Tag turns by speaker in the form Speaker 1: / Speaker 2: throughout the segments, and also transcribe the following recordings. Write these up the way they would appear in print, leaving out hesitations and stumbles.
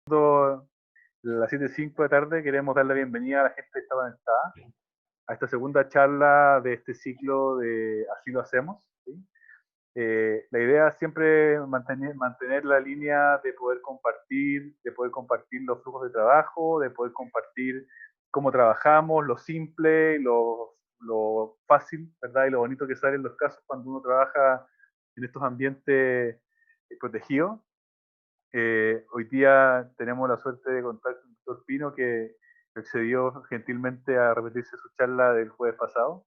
Speaker 1: Las 7:05 de tarde queremos dar la bienvenida a la gente que está conectada a esta segunda charla de este ciclo de Así lo hacemos, ¿sí? La idea es siempre mantener la línea de poder compartir los flujos de trabajo, de poder compartir cómo trabajamos, lo simple, lo fácil, ¿verdad? Y lo bonito que sale en los casos cuando uno trabaja en estos ambientes protegidos. Hoy día tenemos la suerte de contar con el doctor Pino, que accedió gentilmente a repetirse su charla del jueves pasado.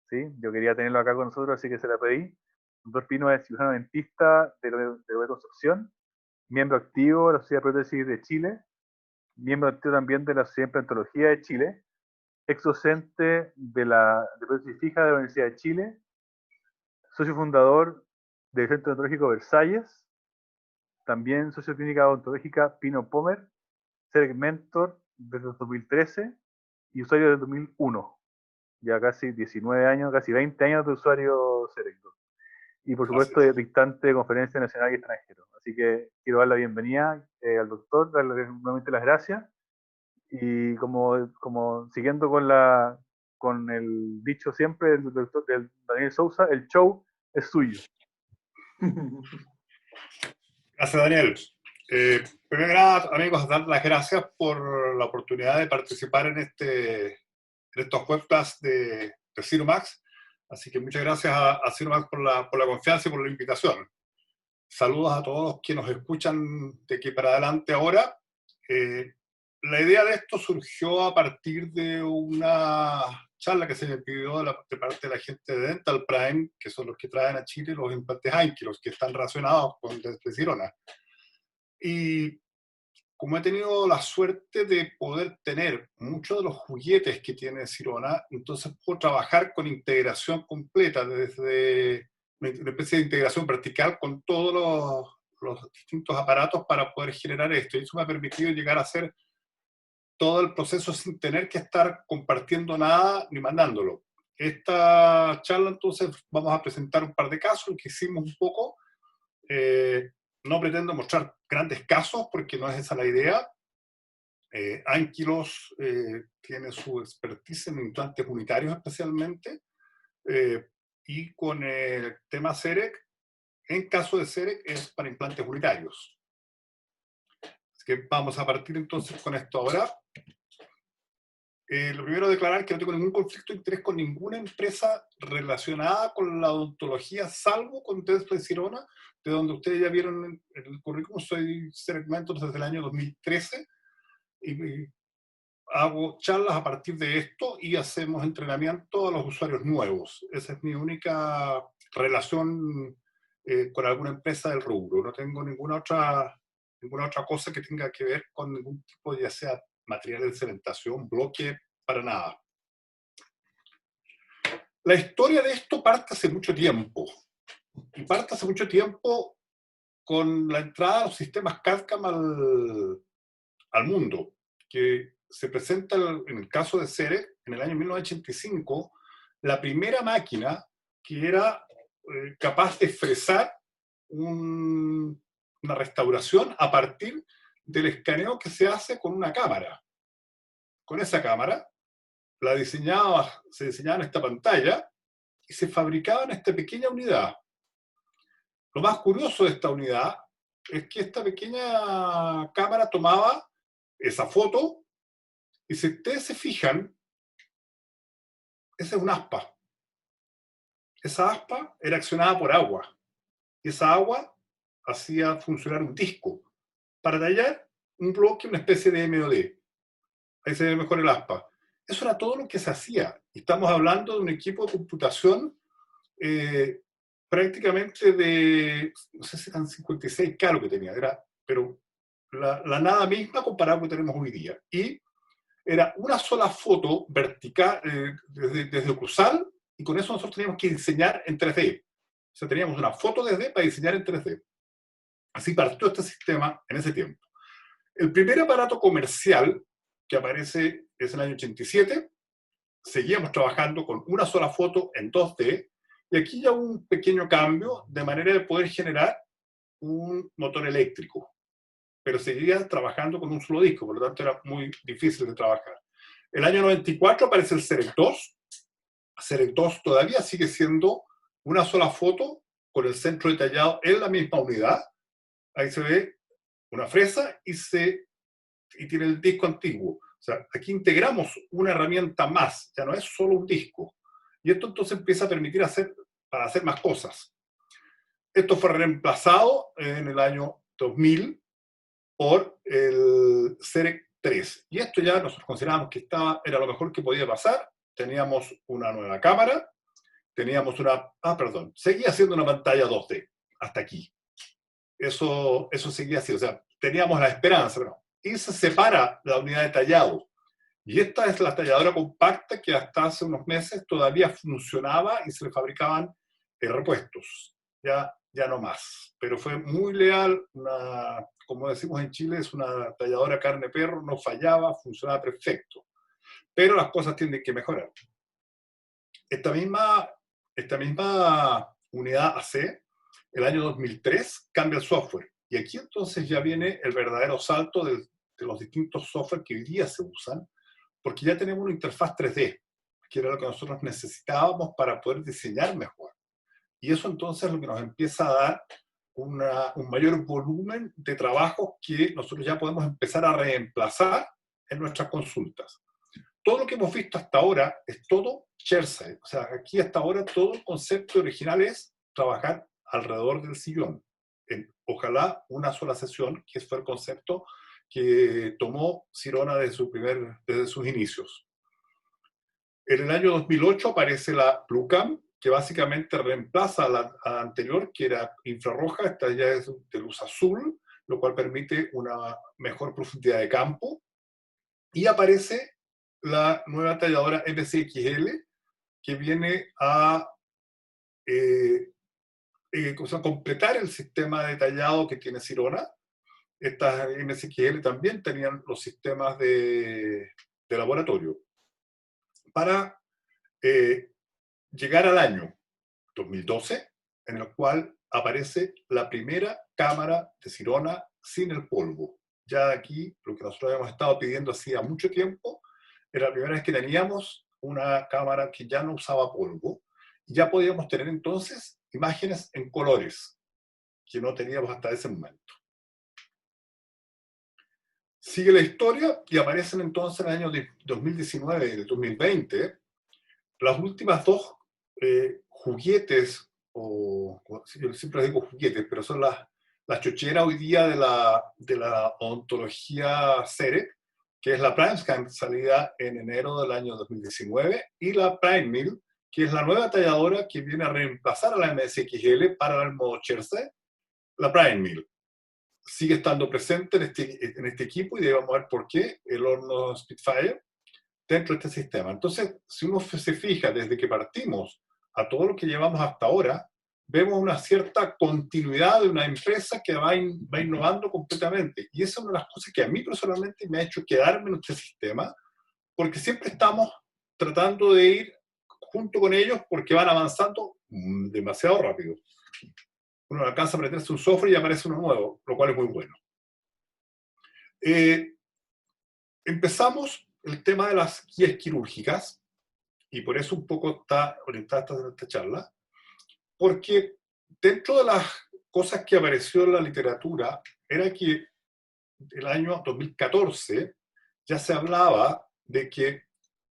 Speaker 1: ¿Sí? Yo quería tenerlo acá con nosotros, así que se la pedí. El doctor Pino es cirujano dentista de Concepción, miembro activo de la Sociedad de Prótesis de Chile, miembro activo también de la Sociedad de Implantología de Chile, ex docente de prótesis fija de la Universidad de Chile, socio fundador del Centro Odontológico Versalles, también socio clínica odontológica Pino Pomer, Serec Mentor desde el 2013 y usuario desde 2001. Ya casi 19 años, casi 20 años de usuario Serec. Y por
Speaker 2: Así
Speaker 1: supuesto
Speaker 2: es.
Speaker 1: de dictante de conferencia nacional y extranjero. Así que quiero dar la bienvenida al doctor, darle nuevamente las gracias y como siguiendo con el dicho siempre del doctor del Daniel Sousa, el show es suyo.
Speaker 2: Gracias, Daniel. Primero que nada, amigos, dar las gracias por la oportunidad de participar en estos webcasts de Ciromax. Así que muchas gracias a Ciromax por la confianza y por la invitación. Saludos a todos los que nos escuchan de aquí para adelante ahora. La idea de esto surgió a partir de una charla que se me pidió de parte de la gente de Dental Prime, que son los que traen a Chile los implantes Anki, los que están relacionados con Desirona. Y como he tenido la suerte de poder tener muchos de los juguetes que tiene Sirona, entonces puedo trabajar con integración completa, desde una especie de integración vertical con todos los distintos aparatos para poder generar esto. Y eso me ha permitido llegar a hacer todo el proceso sin tener que estar compartiendo nada ni mandándolo. Esta charla entonces vamos a presentar un par de casos que hicimos un poco. No pretendo mostrar grandes casos porque no es esa la idea. Anquilos tiene su expertise en implantes unitarios especialmente, y con el tema CEREC, en caso de CEREC es para implantes unitarios. Así que vamos a partir entonces con esto ahora. Lo primero, declarar que no tengo ningún conflicto de interés con ninguna empresa relacionada con la odontología, salvo con Dentsply Sirona, de donde ustedes ya vieron el currículum. Soy CEREC Mentor desde el año 2013 y hago charlas a partir de esto y hacemos entrenamiento a los usuarios nuevos. Esa es mi única relación con alguna empresa del rubro. No tengo ninguna otra cosa que tenga que ver con ningún tipo, ya sea material de cementación, bloque, para nada. La historia de esto parte hace mucho tiempo. Y parte hace mucho tiempo con la entrada de los sistemas CAD/CAM al mundo, que se presenta en el caso de CEREC en el año 1985, la primera máquina que era capaz de fresar una restauración a partir del escaneo que se hace con una cámara. Con esa cámara se diseñaba en esta pantalla y se fabricaba en esta pequeña unidad. Lo más curioso de esta unidad es que esta pequeña cámara tomaba esa foto y, si ustedes se fijan, esa es un aspa. Esa aspa era accionada por agua y esa agua hacía funcionar un disco para tallar un bloque, una especie de MOD. Ahí se ve mejor el aspa. Eso era todo lo que se hacía. Estamos hablando de un equipo de computación prácticamente de, no sé si eran 56K lo que tenía, pero la nada misma comparada con lo que tenemos hoy día. Y era una sola foto vertical, desde cruzal, y con eso nosotros teníamos que diseñar en 3D. O sea, teníamos una foto 2D para diseñar en 3D. Así partió este sistema en ese tiempo. El primer aparato comercial que aparece es en el año 87. Seguíamos trabajando con una sola foto en 2D, y aquí ya un pequeño cambio de manera de poder generar un motor eléctrico. pero seguía trabajando con un solo disco, por lo tanto era muy difícil de trabajar. El año 94 aparece el Cerec 2. Cerec 2 todavía sigue siendo una sola foto con el centro detallado en la misma unidad. Ahí se ve una fresa y tiene el disco antiguo. O sea, aquí integramos una herramienta más, ya no es solo un disco. Y esto entonces empieza a permitir para hacer más cosas. Esto fue reemplazado en el año 2000 por el Cerec 3. Y esto ya nosotros considerábamos que era lo mejor que podía pasar. Teníamos una nueva cámara, teníamos seguía siendo una pantalla 2D, hasta aquí. Eso seguía así, o sea, teníamos la esperanza, pero no. Y se separa la unidad de tallado. Y esta es la talladora compacta que hasta hace unos meses todavía funcionaba y se le fabricaban repuestos. Ya no más. Pero fue muy leal, como decimos en Chile, es una talladora carne perro, no fallaba, funcionaba perfecto. Pero las cosas tienen que mejorar. Esta misma unidad AC, el año 2003, cambia el software. Y aquí entonces ya viene el verdadero salto de los distintos software que hoy día se usan, porque ya tenemos una interfaz 3D, que era lo que nosotros necesitábamos para poder diseñar mejor. Y eso entonces es lo que nos empieza a dar un mayor volumen de trabajo que nosotros ya podemos empezar a reemplazar en nuestras consultas. Todo lo que hemos visto hasta ahora es todo chairside. O sea, aquí hasta ahora todo el concepto original es trabajar alrededor del sillón. Ojalá una sola sesión, que fue el concepto que tomó Sirona desde sus inicios. En el año 2008 aparece la BlueCam, que básicamente reemplaza a la anterior, que era infrarroja. Esta ya es de luz azul, lo cual permite una mejor profundidad de campo. Y aparece la nueva talladora MCXL, que viene a completar el sistema de tallado que tiene Sirona. Estas MCXL también tenían los sistemas de laboratorio. Para llegar al año 2012, en el cual aparece la primera cámara de Sirona sin el polvo. Ya aquí, lo que nosotros habíamos estado pidiendo hacía mucho tiempo, era la primera vez que teníamos una cámara que ya no usaba polvo, y ya podíamos tener entonces imágenes en colores, que no teníamos hasta ese momento. Sigue la historia y aparecen entonces en el año 2019 y el 2020 las últimas dos juguetes, yo siempre digo juguetes, pero son las chocheras hoy día de la odontología Cerec, que es la PrimeScan, salida en enero del año 2019, y la PrimeMill, que es la nueva talladora que viene a reemplazar a la MSXL para el modo chairside. La PrimeMill sigue estando presente en este equipo y debemos ver por qué el horno Spitfire dentro de este sistema. Entonces, si uno se fija desde que partimos a todo lo que llevamos hasta ahora, vemos una cierta continuidad de una empresa que va innovando completamente. Y esa es una de las cosas que a mí personalmente me ha hecho quedarme en este sistema, porque siempre estamos tratando de ir junto con ellos porque van avanzando demasiado rápido. Uno alcanza a aprenderse un software y aparece uno nuevo, lo cual es muy bueno. Empezamos el tema de las guías quirúrgicas, y por eso un poco está orientada esta charla, porque dentro de las cosas que apareció en la literatura era que el año 2014 ya se hablaba de que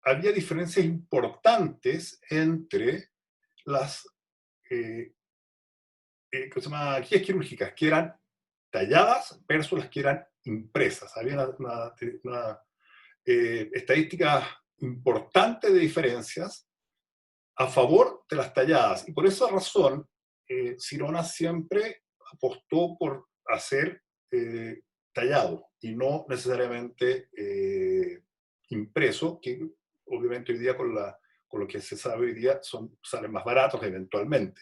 Speaker 2: había diferencias importantes entre las guías quirúrgicas que eran talladas versus las que eran impresas. Había una estadística importante de diferencias a favor de las talladas. Y por esa razón, Sirona siempre apostó por hacer tallado y no necesariamente impreso, que obviamente hoy día con lo que se sabe hoy día salen más baratos eventualmente.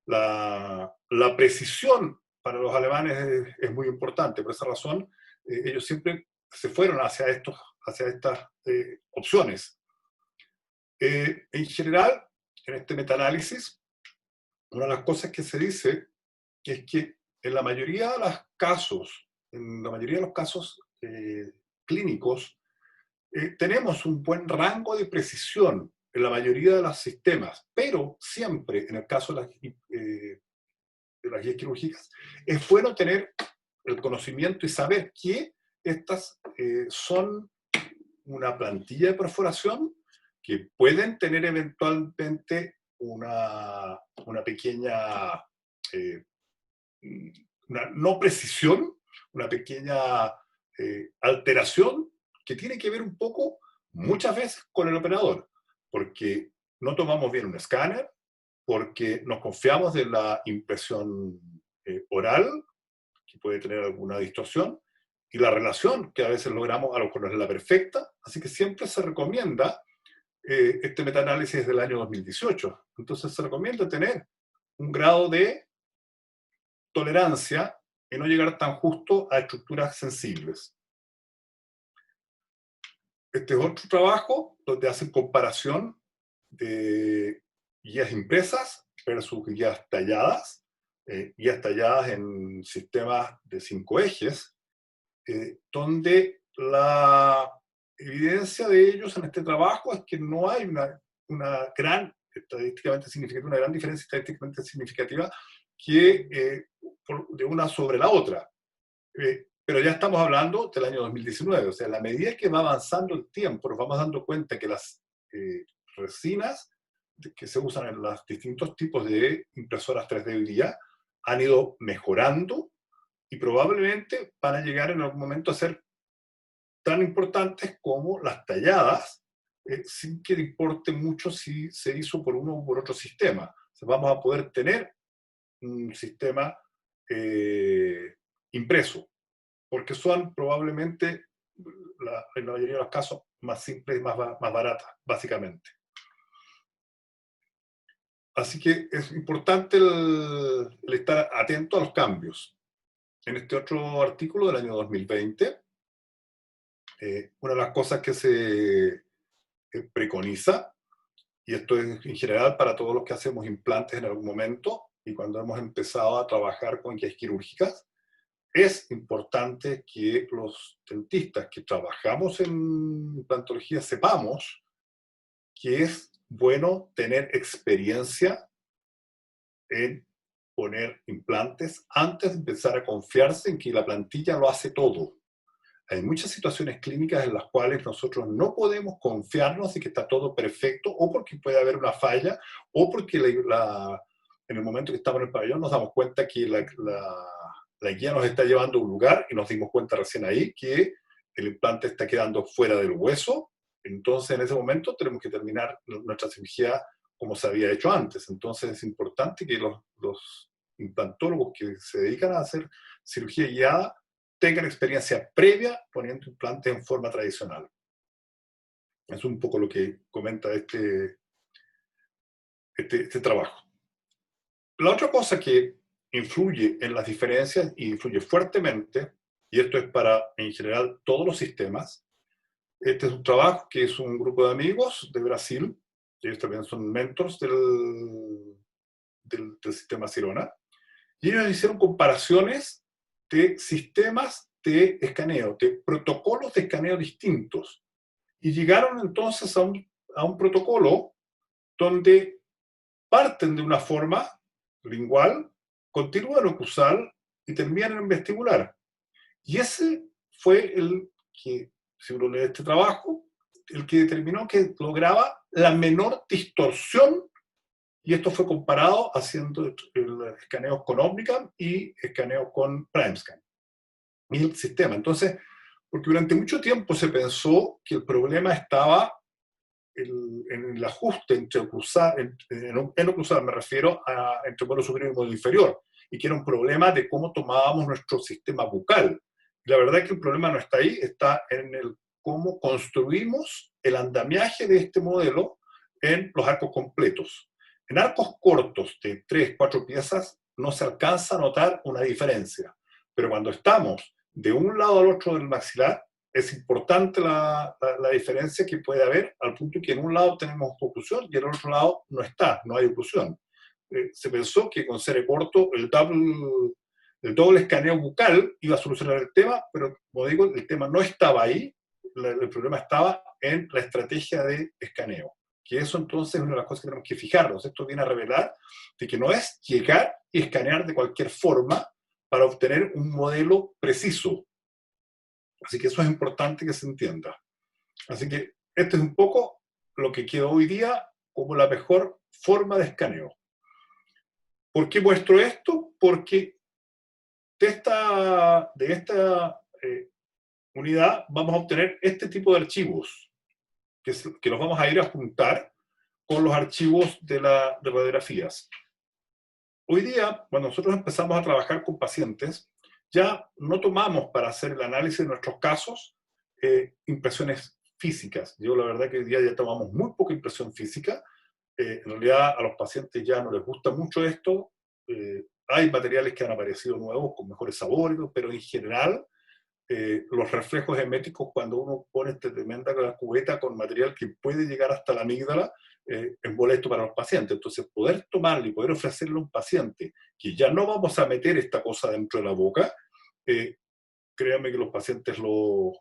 Speaker 2: La precisión para los alemanes es muy importante. Por esa razón, ellos siempre se fueron hacia estas opciones. En general, en este metaanálisis, una de las cosas que se dice es que en la mayoría de los casos en la mayoría de los casos clínicos, tenemos un buen rango de precisión en la mayoría de los sistemas, pero siempre, en el caso de las guías quirúrgicas, es bueno tener el conocimiento y saber que estas son una plantilla de perforación que pueden tener eventualmente una pequeña, una no precisión, una pequeña alteración que tiene que ver un poco, muchas veces, con el operador, porque no tomamos bien un escáner, porque nos confiamos de la impresión oral, que puede tener alguna distorsión, y la relación que a veces logramos a lo mejor no es la perfecta, así que siempre se recomienda, este metaanálisis del año 2018, entonces se recomienda tener un grado de tolerancia y no llegar tan justo a estructuras sensibles. Este es otro trabajo donde hacen comparación de guías impresas versus guías talladas en sistemas de 5 ejes, donde la evidencia de ellos en este trabajo es que no hay una gran, estadísticamente significativa, una gran diferencia estadísticamente significativa de una sobre la otra. Pero ya estamos hablando del año 2019, o sea, a la medida que va avanzando el tiempo, nos vamos dando cuenta que las resinas que se usan en los distintos tipos de impresoras 3D hoy día han ido mejorando y probablemente van a llegar en algún momento a ser tan importantes como las talladas, sin que importe mucho si se hizo por uno o por otro sistema. O sea, vamos a poder tener un sistema impreso, porque son probablemente, en la mayoría de los casos, más simples y más baratas, básicamente. Así que es importante el estar atento a los cambios. En este otro artículo del año 2020, una de las cosas que se preconiza, y esto es en general para todos los que hacemos implantes en algún momento y cuando hemos empezado a trabajar con guías quirúrgicas, es importante que los dentistas que trabajamos en implantología sepamos que es bueno tener experiencia en poner implantes antes de empezar a confiarse en que la plantilla lo hace todo. Hay muchas situaciones clínicas en las cuales nosotros no podemos confiarnos de que está todo perfecto, o porque puede haber una falla, o porque en el momento que estamos en el pabellón nos damos cuenta que la guía nos está llevando a un lugar y nos dimos cuenta recién ahí que el implante está quedando fuera del hueso. Entonces, en ese momento tenemos que terminar nuestra cirugía como se había hecho antes. Entonces, es importante que los implantólogos que se dedican a hacer cirugía guiada tengan experiencia previa poniendo implantes en forma tradicional. Es un poco lo que comenta este trabajo. La otra cosa que influye en las diferencias y influye fuertemente, y esto es para, en general, todos los sistemas, este es un trabajo que es un grupo de amigos de Brasil, ellos también son mentors del sistema Sirona, y ellos hicieron comparaciones de sistemas de escaneo, de protocolos de escaneo distintos, y llegaron entonces a un protocolo donde parten de una forma lingual, continúan en oclusal y terminan en vestibular. Y ese fue el que, si uno lee este trabajo, el que determinó que lograba la menor distorsión, y esto fue comparado haciendo escaneos con Omnicam y escaneos con PrimeScan. Y el sistema. Entonces, porque durante mucho tiempo se pensó que el problema estaba en el ajuste entre oclusal, en oclusal me refiero a entre módulo superior y módulo inferior, y que era un problema de cómo tomábamos nuestro sistema bucal. Y la verdad es que el problema no está ahí, está en el cómo construimos el andamiaje de este modelo en los arcos completos. En arcos cortos de 3, 4 piezas no se alcanza a notar una diferencia, pero cuando estamos de un lado al otro del maxilar, es importante la diferencia que puede haber, al punto que en un lado tenemos oclusión y en el otro lado no hay oclusión. Se pensó que con serie corto el double El doble escaneo bucal iba a solucionar el tema, pero como digo, el tema no estaba ahí, el problema estaba en la estrategia de escaneo. Que eso entonces es una de las cosas que tenemos que fijarnos. Esto viene a revelar de que no es llegar y escanear de cualquier forma para obtener un modelo preciso. Así que eso es importante que se entienda. Así que este es un poco lo que quedó hoy día como la mejor forma de escaneo. ¿Por qué muestro esto? Porque de esta unidad vamos a obtener este tipo de archivos, que los vamos a ir a juntar con los archivos de radiografías. Hoy día, cuando nosotros empezamos a trabajar con pacientes, ya no tomamos para hacer el análisis de nuestros casos impresiones físicas. Yo la verdad que hoy día ya tomamos muy poca impresión física. En realidad a los pacientes ya no les gusta mucho esto. Hay materiales que han aparecido nuevos con mejores sabores, pero en general los reflejos eméticos, cuando uno pone esta tremenda cubeta con material que puede llegar hasta la amígdala, es molesto para los pacientes. Entonces, poder tomarlo y poder ofrecerle a un paciente que ya no vamos a meter esta cosa dentro de la boca, créanme que los pacientes lo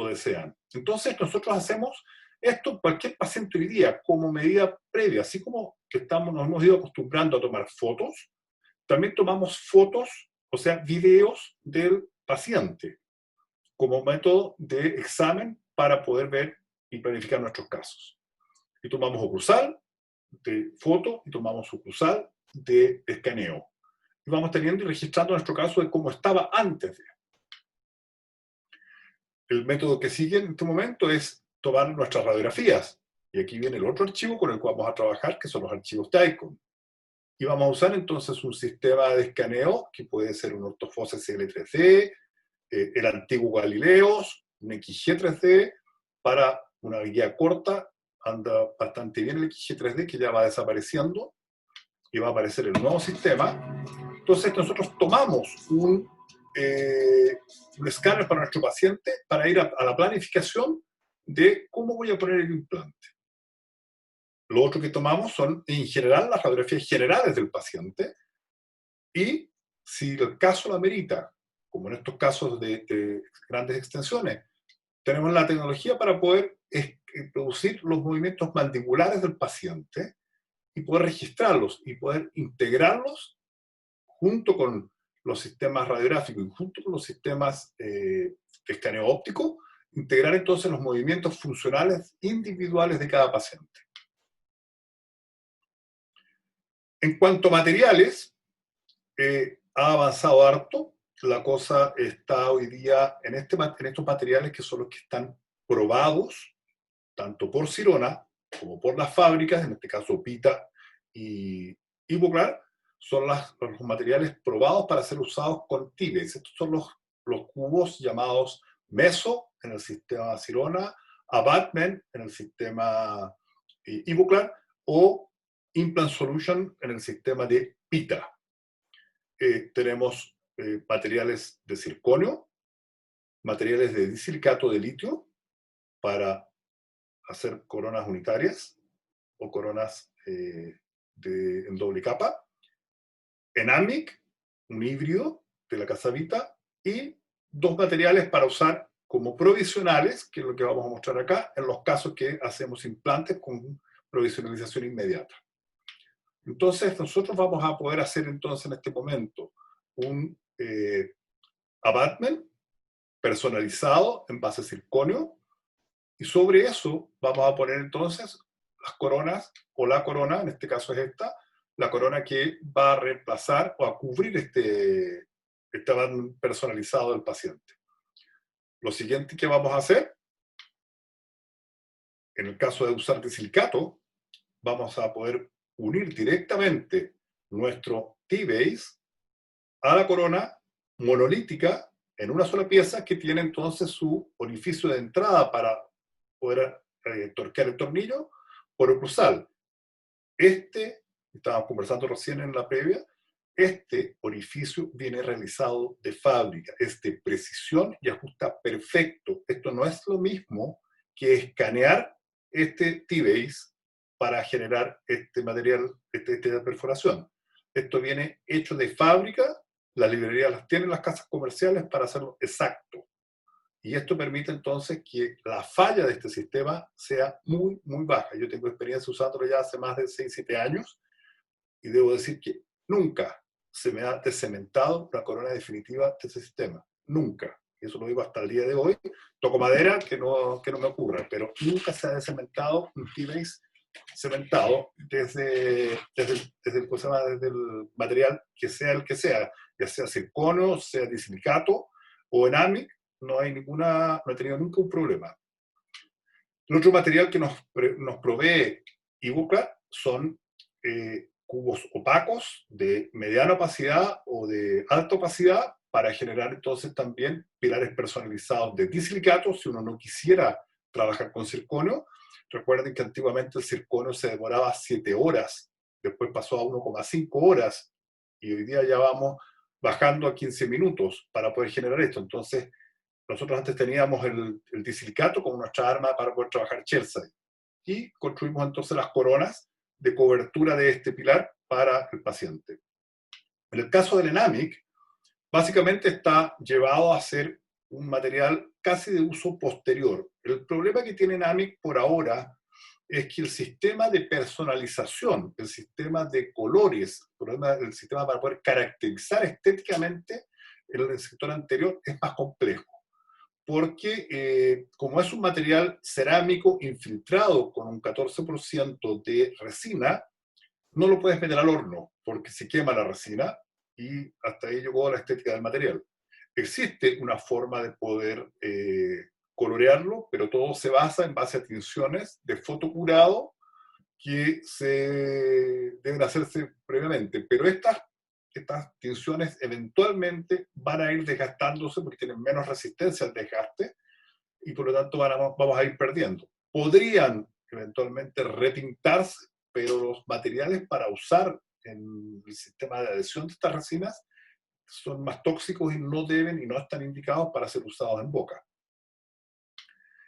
Speaker 2: desean. Entonces, nosotros hacemos esto, cualquier paciente hoy día, como medida previa, así como que nos hemos ido acostumbrando a tomar fotos, también tomamos fotos, o sea, videos del paciente, como método de examen para poder ver y planificar nuestros casos. Y tomamos oclusal de foto y tomamos oclusal de escaneo. Y vamos teniendo y registrando nuestro caso de cómo estaba antes de. El método que sigue en este momento es tomar nuestras radiografías. Y aquí viene el otro archivo con el cual vamos a trabajar, que son los archivos TICON. Y vamos a usar entonces un sistema de escaneo, que puede ser un ortofose CL3D, el antiguo Galileos, un XG3D, para una guía corta. Anda bastante bien el XG3D, que ya va desapareciendo, y va a aparecer el nuevo sistema. Entonces nosotros tomamos un escáner para nuestro paciente para ir a la planificación de cómo voy a poner el implante. Lo otro que tomamos son, en general, las radiografías generales del paciente, y si el caso lo amerita, como en estos casos de grandes extensiones, tenemos la tecnología para poder producir los movimientos mandibulares del paciente y poder registrarlos y poder integrarlos junto con los sistemas radiográficos y junto con los sistemas de escaneo óptico, integrar entonces los movimientos funcionales individuales de cada paciente. En cuanto a materiales, ha avanzado harto. La cosa está hoy día en estos materiales que son los que están probados, tanto por Sirona como por las fábricas, en este caso Pita y Ivoclar, son los materiales probados para ser usados con T-Base. Estos son los cubos llamados Meso en el sistema Sirona, Abatment en el sistema Ivoclar o Implant Solution en el sistema de Pita. Tenemos materiales de circonio, materiales de disilicato de litio para hacer coronas unitarias o coronas en doble capa, Enamic, un híbrido de la casa Vita, y dos materiales para usar como provisionales, que es lo que vamos a mostrar acá, en los casos que hacemos implantes con provisionalización inmediata. Entonces, nosotros vamos a poder hacer entonces en este momento un abutment personalizado en base a circonio, y sobre eso vamos a poner entonces las coronas, o la corona, en este caso es esta, la corona que va a reemplazar o a cubrir este abutment personalizado del paciente. Lo siguiente que vamos a hacer, en el caso de usar disilicato, vamos a poder unir directamente nuestro T-Base a la corona monolítica en una sola pieza, que tiene entonces su orificio de entrada para poder torquear el tornillo por oclusal. Estábamos conversando recién en la previa, este orificio viene realizado de fábrica, es de precisión y ajusta perfecto. Esto no es lo mismo que escanear este T-Base para generar este material, esta perforación. Esto viene hecho de fábrica las librerías las tienen las casas comerciales para hacerlo exacto. Y esto permite entonces que la falla de este sistema sea muy, muy baja. Yo tengo experiencia usándolo ya hace más de 6, 7 años y debo decir que nunca se me ha descementado una corona definitiva de ese sistema. Nunca. Y eso lo digo hasta el día de hoy. Toco madera que no me ocurra, pero nunca se ha descementado un T-Base cementado desde el material que sea el que sea, ya sea circonio, sea disilicato o enamic, no he tenido nunca un problema. El otro material que nos provee Ibuclad son cubos opacos de mediana opacidad o de alta opacidad para generar entonces también pilares personalizados de disilicato si uno no quisiera trabajar con circonio. Recuerden que antiguamente el circonio se demoraba 7 horas, después pasó a 1,5 horas y hoy día ya vamos bajando a 15 minutos para poder generar esto. Entonces, nosotros antes teníamos el disilicato como nuestra arma para poder trabajar Chelsea y construimos entonces las coronas de cobertura de este pilar para el paciente. En el caso del Enamic, básicamente está llevado a ser un material casi de uso posterior. El problema que tiene Enamic por ahora es que el sistema de personalización, el sistema de colores, el sistema para poder caracterizar estéticamente el sector anterior es más complejo porque como es un material cerámico infiltrado con un 14% de resina, no lo puedes meter al horno porque se quema la resina y hasta ahí llegó la estética del material. Existe una forma de poder colorearlo, pero todo se basa en base a tinciones de fotocurado que se deben hacerse previamente. Pero estas tinciones eventualmente van a ir desgastándose porque tienen menos resistencia al desgaste y por lo tanto vamos a ir perdiendo. Podrían eventualmente repintarse, pero los materiales para usar en el sistema de adhesión de estas resinas son más tóxicos y no deben y no están indicados para ser usados en boca.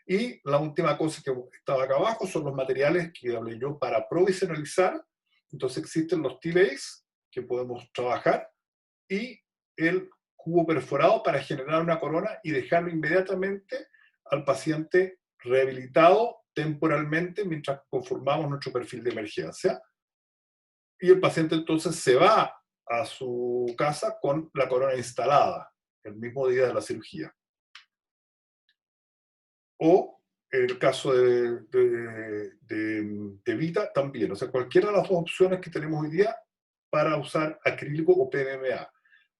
Speaker 2: Y la última cosa que estaba acá abajo son los materiales que hablé yo para provisionalizar. Entonces existen los T-Base que podemos trabajar y el cubo perforado para generar una corona y dejarlo inmediatamente al paciente rehabilitado temporalmente mientras conformamos nuestro perfil de emergencia. Y el paciente entonces se va a su casa con la corona instalada el mismo día de la cirugía. O en el caso de Vita también. O sea, cualquiera de las dos opciones que tenemos hoy día para usar acrílico o PMMA.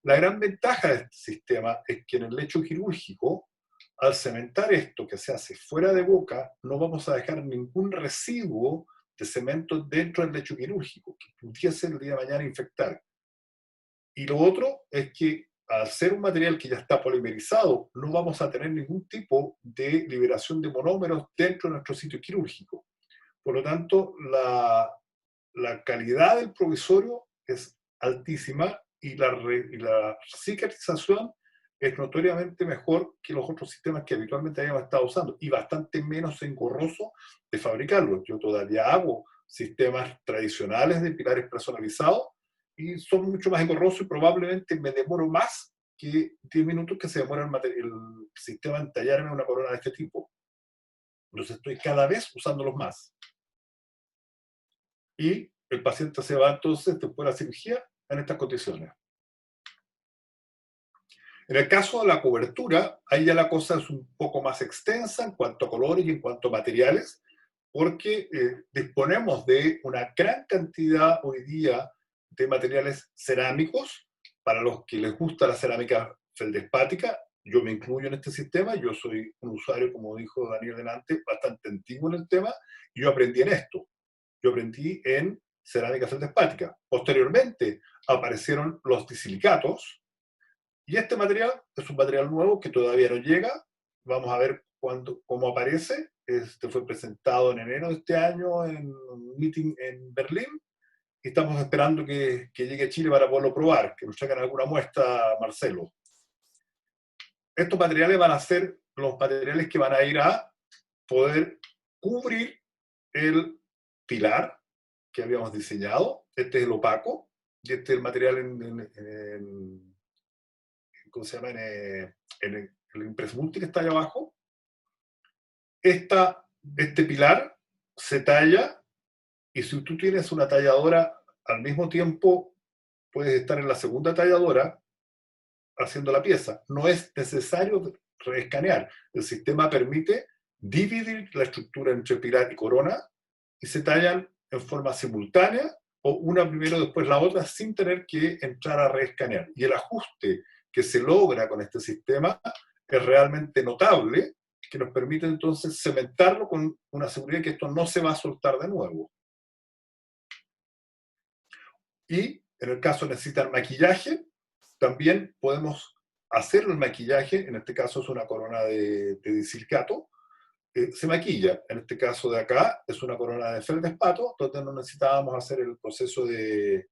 Speaker 2: La gran ventaja de este sistema es que en el lecho quirúrgico, al cementar esto que se hace fuera de boca, no vamos a dejar ningún residuo de cemento dentro del lecho quirúrgico que pudiese el día de mañana infectar. Y lo otro es que al ser un material que ya está polimerizado, no vamos a tener ningún tipo de liberación de monómeros dentro de nuestro sitio quirúrgico. Por lo tanto, la calidad del provisorio es altísima y la cicatrización es notoriamente mejor que los otros sistemas que habitualmente habíamos estado usando y bastante menos engorroso de fabricarlos. Yo todavía hago sistemas tradicionales de pilares personalizados y son mucho más engorrosos y probablemente me demoro más que 10 minutos que se demora el sistema en tallarme una corona de este tipo. Entonces estoy cada vez usándolos más. Y el paciente se va entonces después de la cirugía en estas condiciones. En el caso de la cobertura, ahí ya la cosa es un poco más extensa en cuanto a colores y en cuanto a materiales, porque disponemos de una gran cantidad hoy día de materiales cerámicos. Para los que les gusta la cerámica feldespática, yo me incluyo en este sistema, yo soy un usuario, como dijo Daniel delante, bastante antiguo en el tema, y yo aprendí en esto. Yo aprendí en cerámica feldespática. Posteriormente aparecieron los disilicatos, y este material es un material nuevo que todavía no llega. Vamos a ver cómo aparece. Este fue presentado en enero de este año en un meeting en Berlín. Y estamos esperando que llegue a Chile para poderlo probar, que nos traigan alguna muestra, Marcelo. Estos materiales van a ser los materiales que van a ir a poder cubrir el pilar que habíamos diseñado. Este es el opaco y este es el material ¿cómo se llama? En el Impress Multi que está ahí abajo, este pilar se talla, y si tú tienes una talladora al mismo tiempo, puedes estar en la segunda talladora haciendo la pieza. No es necesario reescanear. El sistema permite dividir la estructura entre pilar y corona y se tallan en forma simultánea o una primero después la otra sin tener que entrar a reescanear. Y el ajuste que se logra con este sistema es realmente notable, que nos permite entonces cementarlo con una seguridad que esto no se va a soltar de nuevo. Y en el caso necesitan maquillaje, también podemos hacer el maquillaje, en este caso es una corona de disilicato, se maquilla. En este caso de acá es una corona de feldespato, donde no necesitábamos hacer el proceso de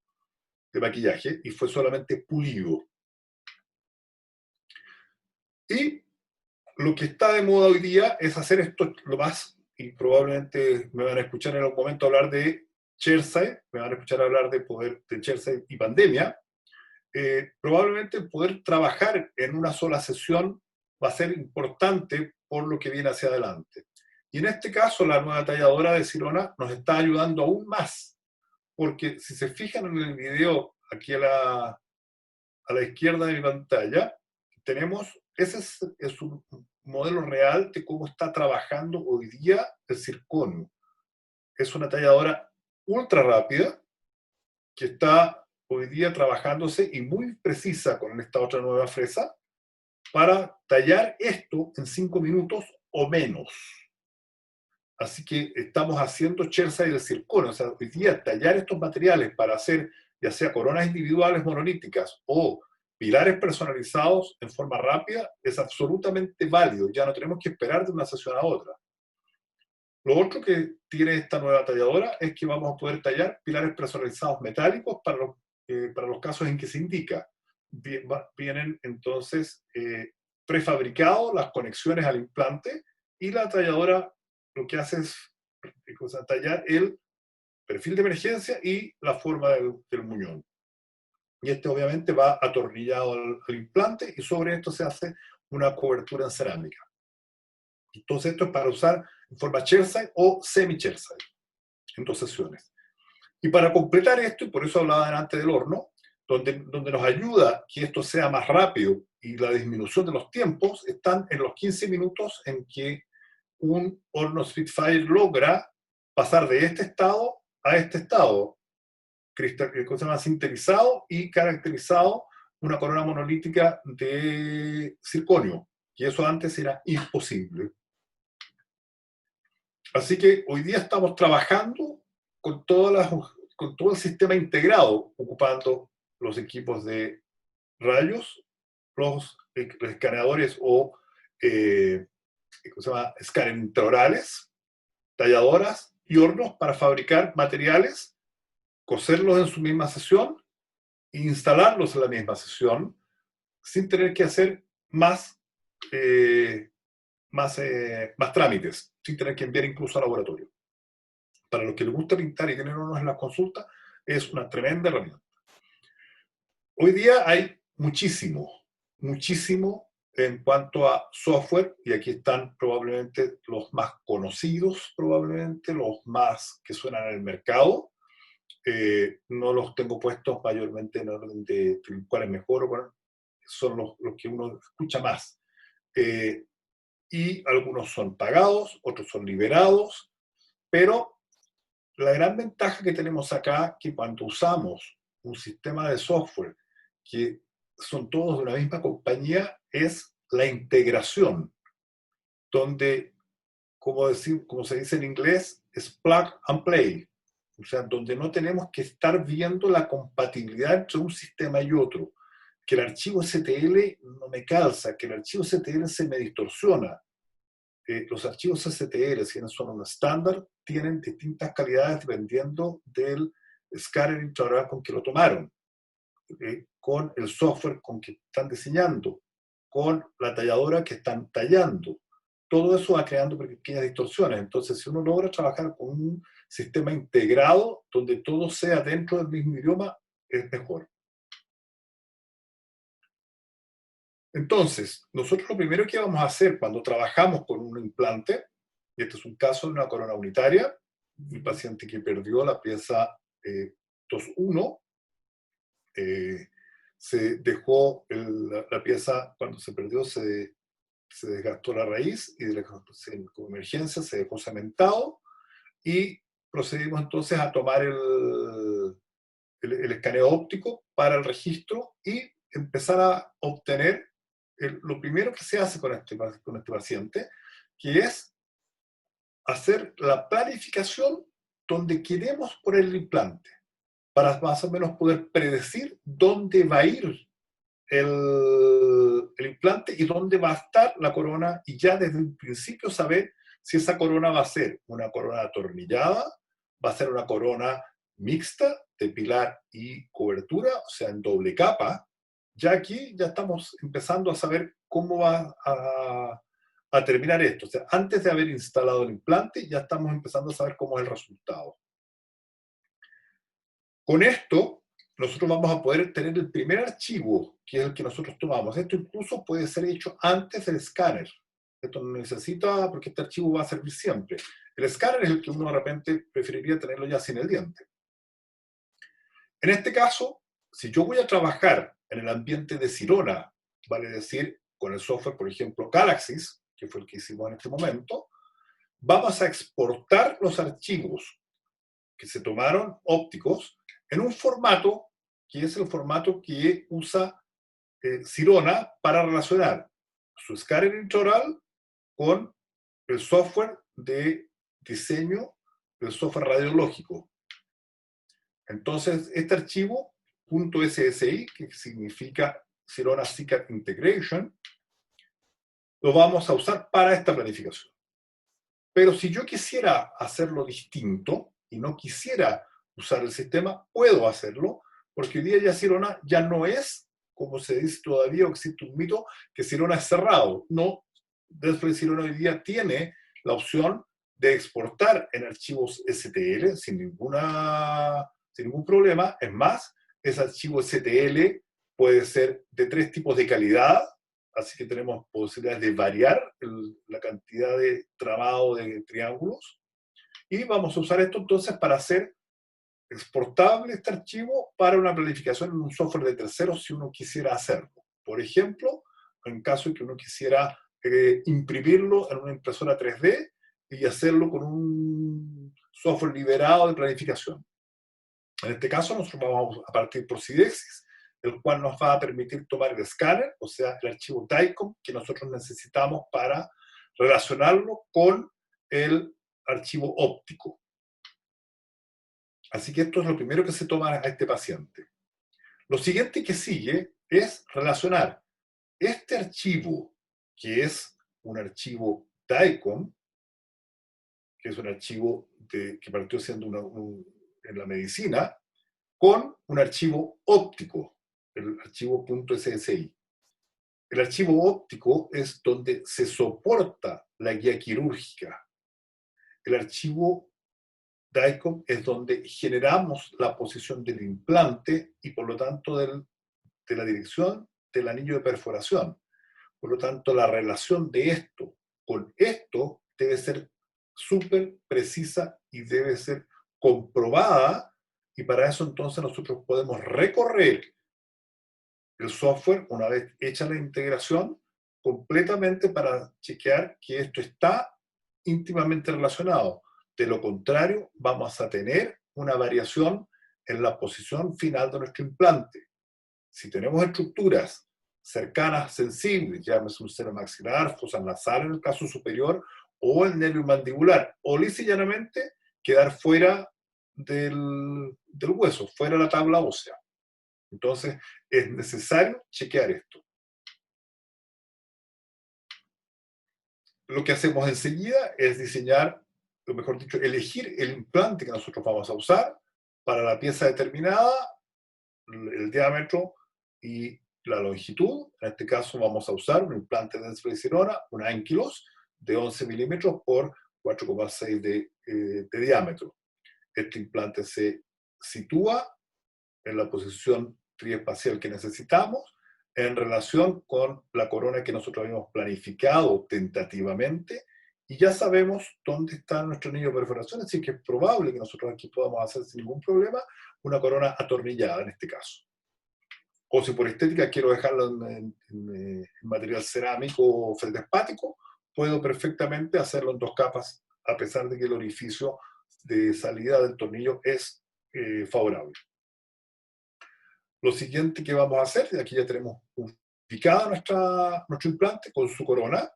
Speaker 2: maquillaje y fue solamente pulido. Y lo que está de moda hoy día es hacer esto lo más, y probablemente me van a escuchar en algún momento hablar de chairside, me van a escuchar hablar de poder de chairside y pandemia. Probablemente poder trabajar en una sola sesión va a ser importante por lo que viene hacia adelante. Y en este caso, la nueva talladora de Sirona nos está ayudando aún más, porque si se fijan en el video aquí a la izquierda de mi pantalla, tenemos, ese es un modelo real de cómo está trabajando hoy día el circonio. Es una talladora ultra rápida que está hoy día trabajándose y muy precisa con esta otra nueva fresa para tallar esto en 5 minutos o menos. Así que estamos haciendo chairside del circonio. O sea, hoy día tallar estos materiales para hacer ya sea coronas individuales monolíticas o pilares personalizados en forma rápida es absolutamente válido. Ya no tenemos que esperar de una sesión a otra. Lo otro que tiene esta nueva talladora es que vamos a poder tallar pilares personalizados metálicos para los casos en que se indica. Vienen entonces prefabricados las conexiones al implante y la talladora lo que hace es tallar el perfil de emergencia y la forma del muñón. Y este obviamente va atornillado al implante y sobre esto se hace una cobertura en cerámica. Entonces esto es para usar en forma chairside o semi-chairside en 2 sesiones. Y para completar esto, y por eso hablaba antes del horno, donde nos ayuda que esto sea más rápido y la disminución de los tiempos, están en los 15 minutos en que un horno Spitfire logra pasar de este estado a este estado, sinterizado y caracterizado una corona monolítica de circonio, y eso antes era imposible. Así que hoy día estamos trabajando con todo el sistema integrado, ocupando los equipos de rayos, los escaneadores o ¿cómo se llama? Escáner intraorales, talladoras y hornos para fabricar materiales, coserlos en su misma sesión e instalarlos en la misma sesión sin tener que hacer más trámites, sin tener que enviar incluso al laboratorio. Para los que les gusta pintar y tener hornos en las consultas, es una tremenda herramienta. Hoy día hay muchísimo en cuanto a software, y aquí están probablemente los más conocidos, probablemente los más que suenan en el mercado. No los tengo puestos mayormente en orden de cuál es mejor o cuál son los que uno escucha más. Y algunos son pagados, otros son liberados, pero la gran ventaja que tenemos acá, que cuando usamos un sistema de software que son todos de una misma compañía, es la integración, donde, como se dice en inglés, es plug and play. O sea, donde no tenemos que estar viendo la compatibilidad entre un sistema y otro. Que el archivo STL no me calza, que el archivo STL se me distorsiona. Los archivos STL, si son un estándar, tienen distintas calidades dependiendo del escáner intraoral con que lo tomaron, con el software con que están diseñando, con la talladora que están tallando. Todo eso va creando pequeñas distorsiones. Entonces, si uno logra trabajar con un sistema integrado donde todo sea dentro del mismo idioma, es mejor. Entonces, nosotros lo primero que vamos a hacer cuando trabajamos con un implante, y este es un caso de una corona unitaria, un paciente que perdió la pieza 2.1, se dejó la pieza, cuando se perdió, se desgastó la raíz y como emergencia se dejó cementado y procedimos entonces a tomar el escaneo óptico para el registro y empezar a obtener lo primero que se hace con este paciente, que es hacer la planificación donde queremos poner el implante, para más o menos poder predecir dónde va a ir el implante y dónde va a estar la corona, y ya desde el principio saber si esa corona va a ser una corona atornillada, va a ser una corona mixta de pilar y cobertura, o sea, en doble capa. Ya aquí ya estamos empezando a saber cómo va a terminar esto. O sea, antes de haber instalado el implante, ya estamos empezando a saber cómo es el resultado. Con esto, nosotros vamos a poder tener el primer archivo, que es el que nosotros tomamos. Esto incluso puede ser hecho antes del escáner. Esto no necesita, porque este archivo va a servir siempre. El escáner es el que uno de repente preferiría tenerlo ya sin el diente. En este caso, si yo voy a trabajar en el ambiente de Sirona, vale decir, con el software, por ejemplo, Galaxis, que fue el que hicimos en este momento, vamos a exportar los archivos que se tomaron ópticos en un formato que es el formato que usa Sirona para relacionar su escáner intraoral con el software de diseño del software radiológico. Entonces, este archivo .ssi, que significa Sirona SICAD Integration, lo vamos a usar para esta planificación. Pero si yo quisiera hacerlo distinto y no quisiera usar el sistema, puedo hacerlo, porque hoy día ya Sirona ya no es, como se dice todavía, o existe un mito, que Sirona es cerrado. No, después Sirona hoy día tiene la opción de exportar en archivos STL sin ningún problema. Es más, ese archivo STL puede ser de 3 tipos de calidad, así que tenemos posibilidades de variar la cantidad de tramado de triángulos. Y vamos a usar esto entonces para hacer exportable este archivo para una planificación en un software de terceros si uno quisiera hacerlo. Por ejemplo, en caso de que uno quisiera imprimirlo en una impresora 3D y hacerlo con un software liberado de planificación. En este caso, nosotros vamos a partir por Sidexis, el cual nos va a permitir tomar el escáner, o sea, el archivo DICOM que nosotros necesitamos para relacionarlo con el archivo óptico. Así que esto es lo primero que se toma a este paciente. Lo siguiente que sigue es relacionar este archivo, que es un archivo DICOM, que es un archivo que partió siendo en la medicina, con un archivo óptico, el archivo .ssi. El archivo óptico es donde se soporta la guía quirúrgica. El archivo DICOM es donde generamos la posición del implante y por lo tanto de la dirección del anillo de perforación. Por lo tanto, la relación de esto con esto debe ser súper precisa y debe ser comprobada, y para eso entonces nosotros podemos recorrer el software una vez hecha la integración completamente para chequear que esto está íntimamente relacionado. De lo contrario, vamos a tener una variación en la posición final de nuestro implante. Si tenemos estructuras cercanas, sensibles, llámese un seno maxilar, fosa nasal en el caso superior, o el nervio mandibular, o lisa y llanamente quedar fuera del hueso, fuera de la tabla ósea. Entonces, es necesario chequear esto. Lo que hacemos enseguida es diseñar, o mejor dicho, elegir el implante que nosotros vamos a usar para la pieza determinada, el diámetro y la longitud. En este caso vamos a usar un implante de Sirona, un Ankylos de 11 milímetros por 4,6 de diámetro. Este implante se sitúa en la posición triespacial que necesitamos, en relación con la corona que nosotros habíamos planificado tentativamente, y ya sabemos dónde está nuestro anillo de perforación, así que es probable que nosotros aquí podamos hacer sin ningún problema una corona atornillada en este caso. O si por estética quiero dejarlo en material cerámico o feldespático, puedo perfectamente hacerlo en 2 capas, a pesar de que el orificio de salida del tornillo es favorable. Lo siguiente que vamos a hacer, y aquí ya tenemos ubicado nuestro implante con su corona,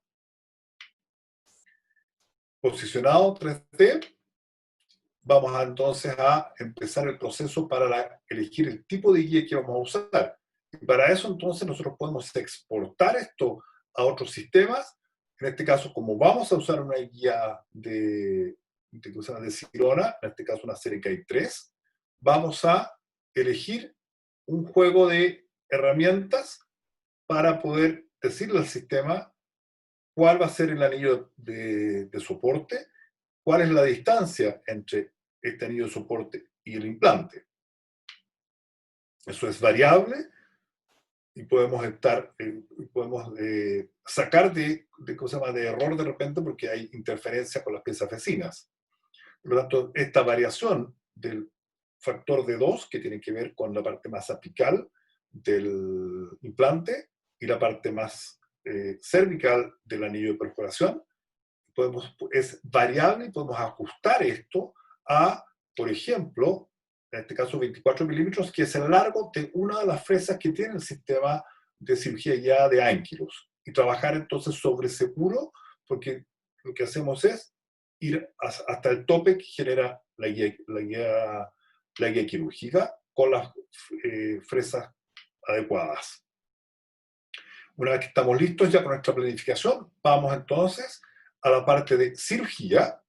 Speaker 2: posicionado 3D, vamos entonces a empezar el proceso para elegir el tipo de guía que vamos a usar. Y para eso entonces nosotros podemos exportar esto a otros sistemas. En este caso, como vamos a usar una guía de Sirona, en este caso una serie KI3, vamos a elegir un juego de herramientas para poder decirle al sistema cuál va a ser el anillo de soporte, cuál es la distancia entre este anillo de soporte y el implante. Eso es variable y podemos sacar de error de repente porque hay interferencia con las piezas vecinas. Por lo tanto, esta variación del factor de 2, que tiene que ver con la parte más apical del implante y la parte más cervical del anillo de perforación, es variable y podemos ajustar esto a, por ejemplo, en este caso 24 milímetros, que es el largo de una de las fresas que tiene el sistema de cirugía ya de Ankylos. Y trabajar entonces sobre seguro, porque lo que hacemos es ir hasta el tope que genera la guía quirúrgica con las fresas adecuadas. Una vez que estamos listos ya con nuestra planificación, vamos entonces a la parte de cirugía.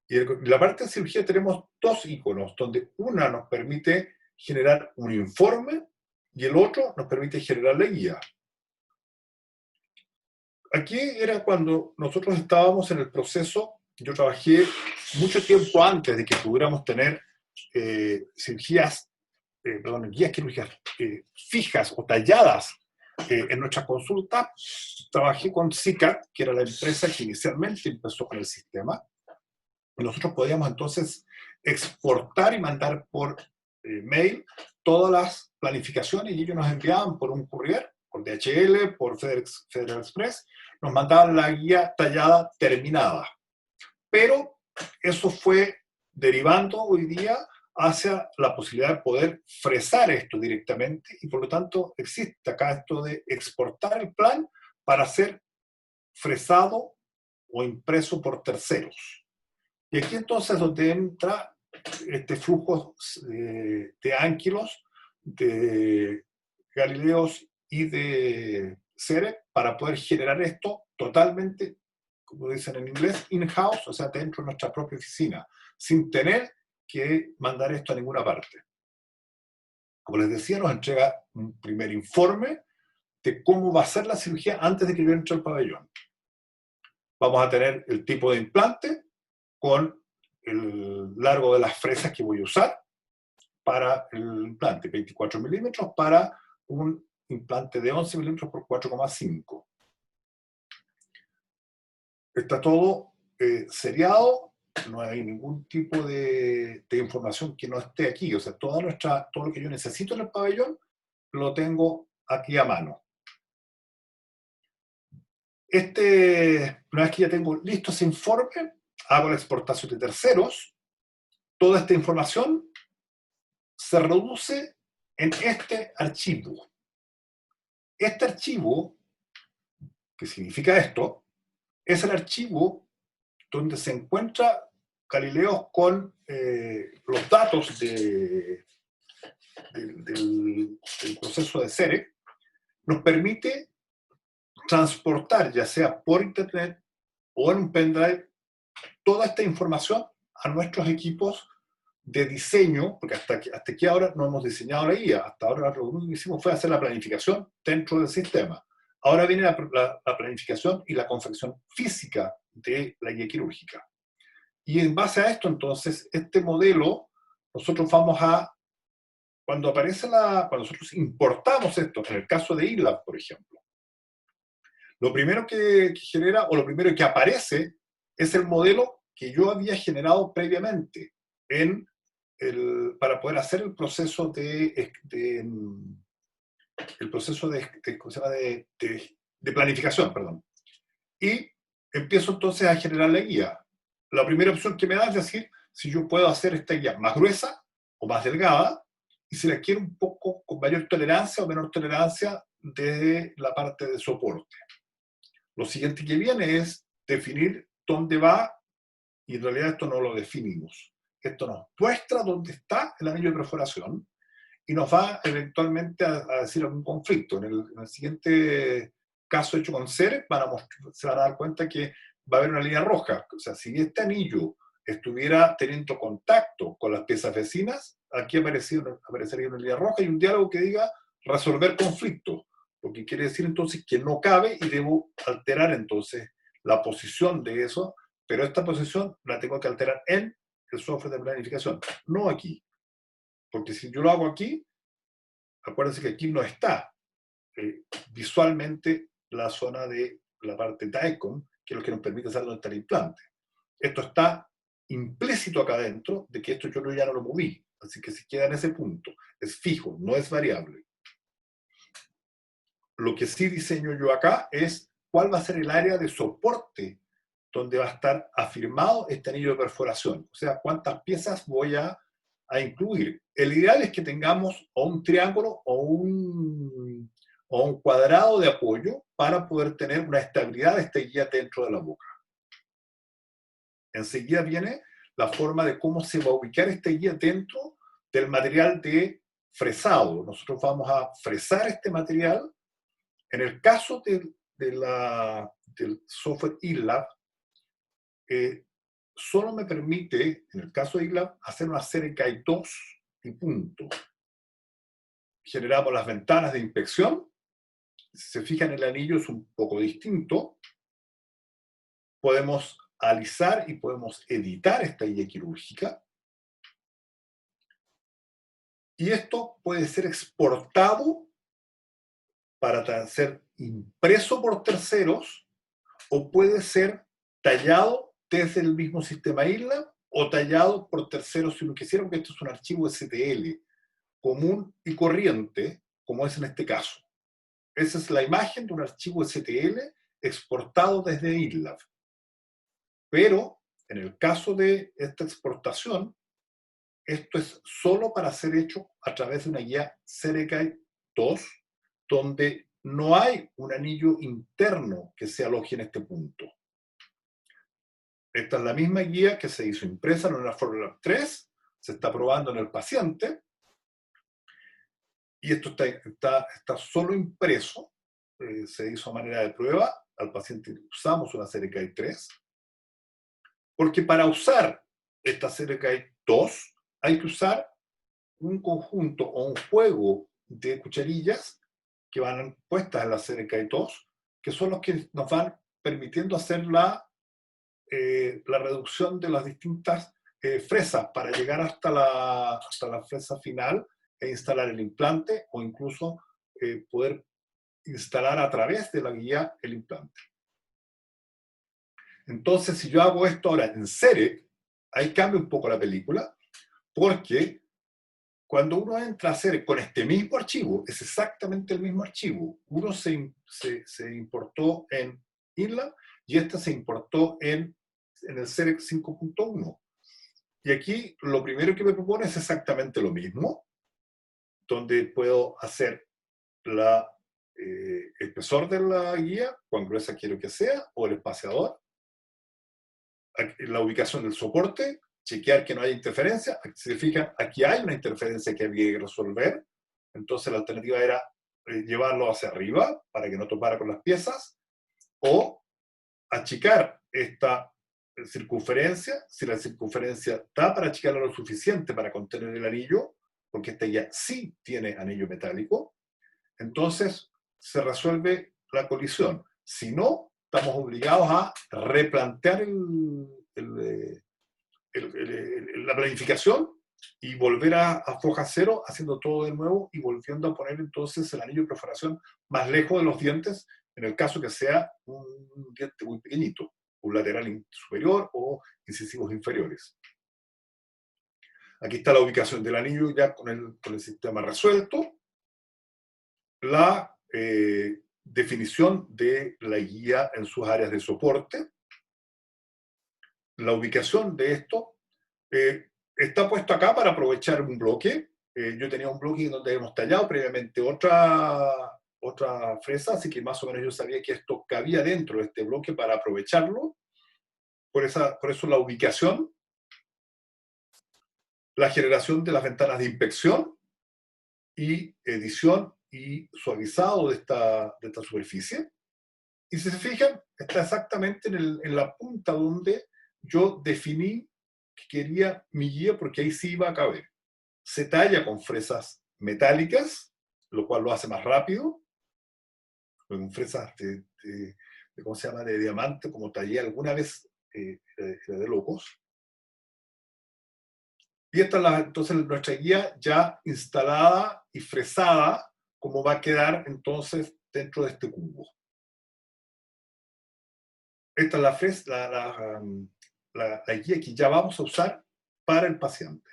Speaker 2: Y en la parte de cirugía tenemos 2 iconos, donde una nos permite generar un informe y el otro nos permite generar la guía. Aquí era cuando nosotros estábamos en el proceso. Yo trabajé mucho tiempo antes de que pudiéramos tener guías quirúrgicas fijas o talladas en nuestra consulta. Trabajé con SICAT, que era la empresa que inicialmente empezó con el sistema. Y nosotros podíamos entonces exportar y mandar por mail todas las planificaciones y ellos nos enviaban por un courier, por DHL, por Federal Express, nos mandaban la guía tallada terminada. Pero eso fue derivando hoy día hacia la posibilidad de poder fresar esto directamente y por lo tanto existe acá esto de exportar el plan para ser fresado o impreso por terceros. Y aquí entonces donde entra este flujo de Ankylos, de Galileos y de Cere para poder generar esto totalmente, como dicen en inglés, in-house, o sea, dentro de nuestra propia oficina, sin tener que mandar esto a ninguna parte. Como les decía, nos entrega un primer informe de cómo va a ser la cirugía antes de que yo entre al pabellón. Vamos a tener el tipo de implante con el largo de las fresas que voy a usar para el implante, 24 milímetros para un implante de 11 milímetros por 4,5. Está todo seriado, no hay ningún tipo de información que no esté aquí, o sea, todo lo que yo necesito en el pabellón lo tengo aquí a mano. Una vez que ya tengo listo ese informe, hago la exportación de terceros. Toda esta información se reduce en este archivo. Este archivo, ¿qué significa esto? Es el archivo donde se encuentra Galileo con los datos del proceso de Cere. Nos permite transportar, ya sea por internet o en un pendrive, toda esta información a nuestros equipos de diseño, porque hasta aquí ahora no hemos diseñado la guía, hasta ahora lo único que hicimos fue hacer la planificación dentro del sistema. Ahora viene la planificación y la confección física de la guía quirúrgica. Y en base a esto, entonces, este modelo, nosotros vamos a cuando cuando nosotros importamos esto, en el caso de ILAB, por ejemplo, lo primero que genera, o lo primero que aparece, es el modelo que yo había generado previamente para poder hacer el proceso ¿cómo se llama? De planificación, perdón. Y empiezo entonces a generar la guía. La primera opción que me da es decir, si yo puedo hacer esta guía más gruesa o más delgada, y si la quiero un poco con mayor tolerancia o menor tolerancia de la parte de soporte. Lo siguiente que viene es definir dónde va, y en realidad esto no lo definimos. Esto nos muestra dónde está el anillo de perforación y nos va eventualmente a decir algún conflicto. En el siguiente caso hecho con CERE, se van a dar cuenta que va a haber una línea roja. O sea, si este anillo estuviera teniendo contacto con las piezas vecinas, aquí aparecería una línea roja y un diálogo que diga resolver conflicto, lo que quiere decir entonces que no cabe y debo alterar entonces la posición de eso, pero esta posición la tengo que alterar en el software de planificación, no aquí. Porque si yo lo hago aquí, acuérdense que aquí no está visualmente la zona de la parte DICOM, que es lo que nos permite saber dónde está el implante. Esto está implícito acá adentro de que esto yo ya no lo moví. Así que si queda en ese punto, es fijo, no es variable. Lo que sí diseño yo acá es cuál va a ser el área de soporte donde va a estar afirmado este anillo de perforación. O sea, cuántas piezas voy a incluir. El ideal es que tengamos o un triángulo o un cuadrado de apoyo para poder tener una estabilidad de esta guía dentro de la boca. Enseguida viene la forma de cómo se va a ubicar esta guía dentro del material de fresado. Nosotros vamos a fresar este material. En el caso del software ILAB, solo me permite, en el caso de ILAB, hacer una serie KI2 y punto. Generamos las ventanas de inspección. Si se fijan, el anillo es un poco distinto. Podemos alisar y podemos editar esta guía quirúrgica. Y esto puede ser exportado para ser impreso por terceros o puede ser tallado desde el mismo sistema ILAB o tallado por terceros si lo quisieran, porque esto es un archivo STL común y corriente, como es en este caso. Esa es la imagen de un archivo STL exportado desde ILAB. Pero en el caso de esta exportación, esto es solo para ser hecho a través de una guía CERECAI 2, donde no hay un anillo interno que se aloje en este punto. Esta es la misma guía que se hizo impresa en una Fórmula 3, se está probando en el paciente, y esto está solo impreso, se hizo a manera de prueba, al paciente usamos una CERECAI 3, porque para usar esta CERECAI 2 hay que usar un conjunto o un juego de cucharillas que van puestas en la CERECAI 2, que son los que nos van permitiendo hacer la reducción de las distintas fresas para llegar hasta la fresa final e instalar el implante o incluso poder instalar a través de la guía el implante. Entonces, si yo hago esto ahora en CEREC, ahí cambia un poco la película, porque cuando uno entra a CEREC con este mismo archivo, es exactamente el mismo archivo. Uno se importó en INLAB y este se importó en el CEREC 5.1. Y aquí lo primero que me propone es exactamente lo mismo, donde puedo hacer el espesor de la guía, cuán gruesa quiero que sea, o el espaciador, la ubicación del soporte, chequear que no haya interferencia. Si se fijan, aquí hay una interferencia que había que resolver, entonces la alternativa era llevarlo hacia arriba para que no topara con las piezas, o achicar esta circunferencia, si la circunferencia da para achicarla lo suficiente para contener el anillo, porque esta ya sí tiene anillo metálico, entonces se resuelve la colisión. Si no, estamos obligados a replantear la planificación y volver a foja cero, haciendo todo de nuevo y volviendo a poner entonces el anillo de perforación más lejos de los dientes, en el caso que sea un diente muy pequeñito, un lateral superior o incisivos inferiores. Aquí está la ubicación del anillo ya con el sistema resuelto. La definición de la guía en sus áreas de soporte. La ubicación de esto está puesto acá para aprovechar un bloque. Yo tenía un bloque donde hemos tallado previamente otra fresa, así que más o menos yo sabía que esto cabía dentro de este bloque para aprovecharlo. Por eso la ubicación, la generación de las ventanas de inspección y edición y suavizado de esta superficie. Y si se fijan, está exactamente en la punta donde yo definí que quería mi guía, porque ahí sí iba a caber. Se talla con fresas metálicas, lo cual lo hace más rápido, con fresas ¿cómo se llama?, de diamante, como tallé alguna vez de locos. Y esta es entonces nuestra guía ya instalada y fresada, como va a quedar entonces dentro de este cubo. Esta es la guía que ya vamos a usar para el paciente.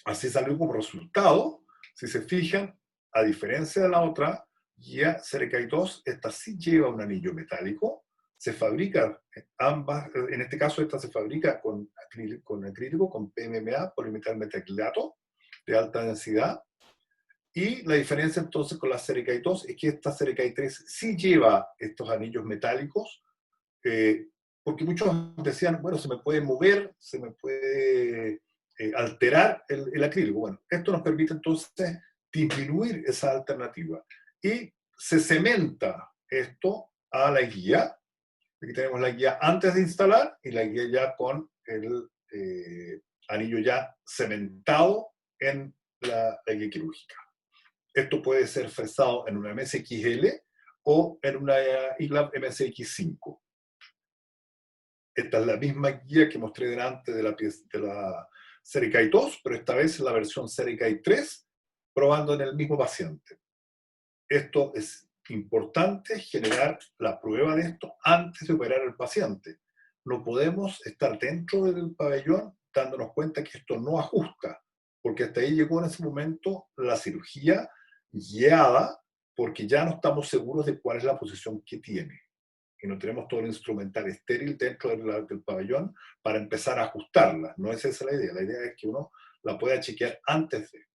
Speaker 2: Así salió como resultado. Si se fijan, a diferencia de la otra guía Cercai 2, esta sí lleva un anillo metálico. Se fabrica ambas, en este caso esta se fabrica con acrílico, con PMMA, polimetal metacrilato, de alta densidad. Y la diferencia entonces con la Cercai 2 es que esta Cercai 3 sí lleva estos anillos metálicos, porque muchos decían, bueno, se me puede mover, se me puede alterar el acrílico. Bueno, esto nos permite entonces disminuir esa alternativa. Y se cementa esto a la guía. Aquí tenemos la guía antes de instalar y la guía ya con el anillo ya cementado en la guía quirúrgica. Esto puede ser fresado en una MSXL o en una iLab MSX5. Esta es la misma guía que mostré delante de la Cercai 2, pero esta vez la versión Cercai 3, probando en el mismo paciente. Esto es importante, generar la prueba de esto antes de operar al paciente. No podemos estar dentro del pabellón dándonos cuenta que esto no ajusta, porque hasta ahí llegó en ese momento la cirugía guiada, porque ya no estamos seguros de cuál es la posición que tiene. Y no tenemos todo el instrumental estéril dentro del pabellón para empezar a ajustarla. No es esa la idea. La idea es que uno la pueda chequear antes de.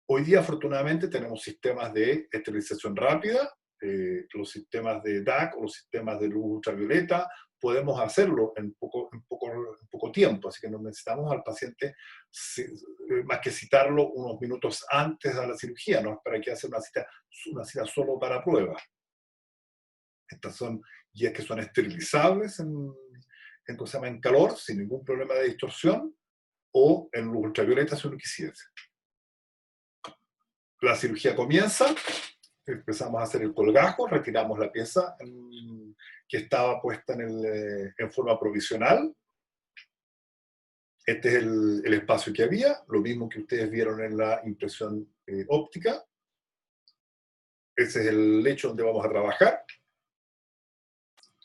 Speaker 2: Hoy día, afortunadamente, tenemos sistemas de esterilización rápida, los sistemas de DAC o los sistemas de luz ultravioleta. Podemos hacerlo en poco tiempo, así que no necesitamos al paciente más que citarlo unos minutos antes de la cirugía, no es para que hacer una cita solo para pruebas. Estas son guías que son esterilizables en calor, sin ningún problema de distorsión, o en luz ultravioleta si uno quisiese. La cirugía comienza, empezamos a hacer el colgajo, retiramos la pieza que estaba puesta en forma provisional. Este es el espacio que había, lo mismo que ustedes vieron en la impresión óptica. Ese es el lecho donde vamos a trabajar.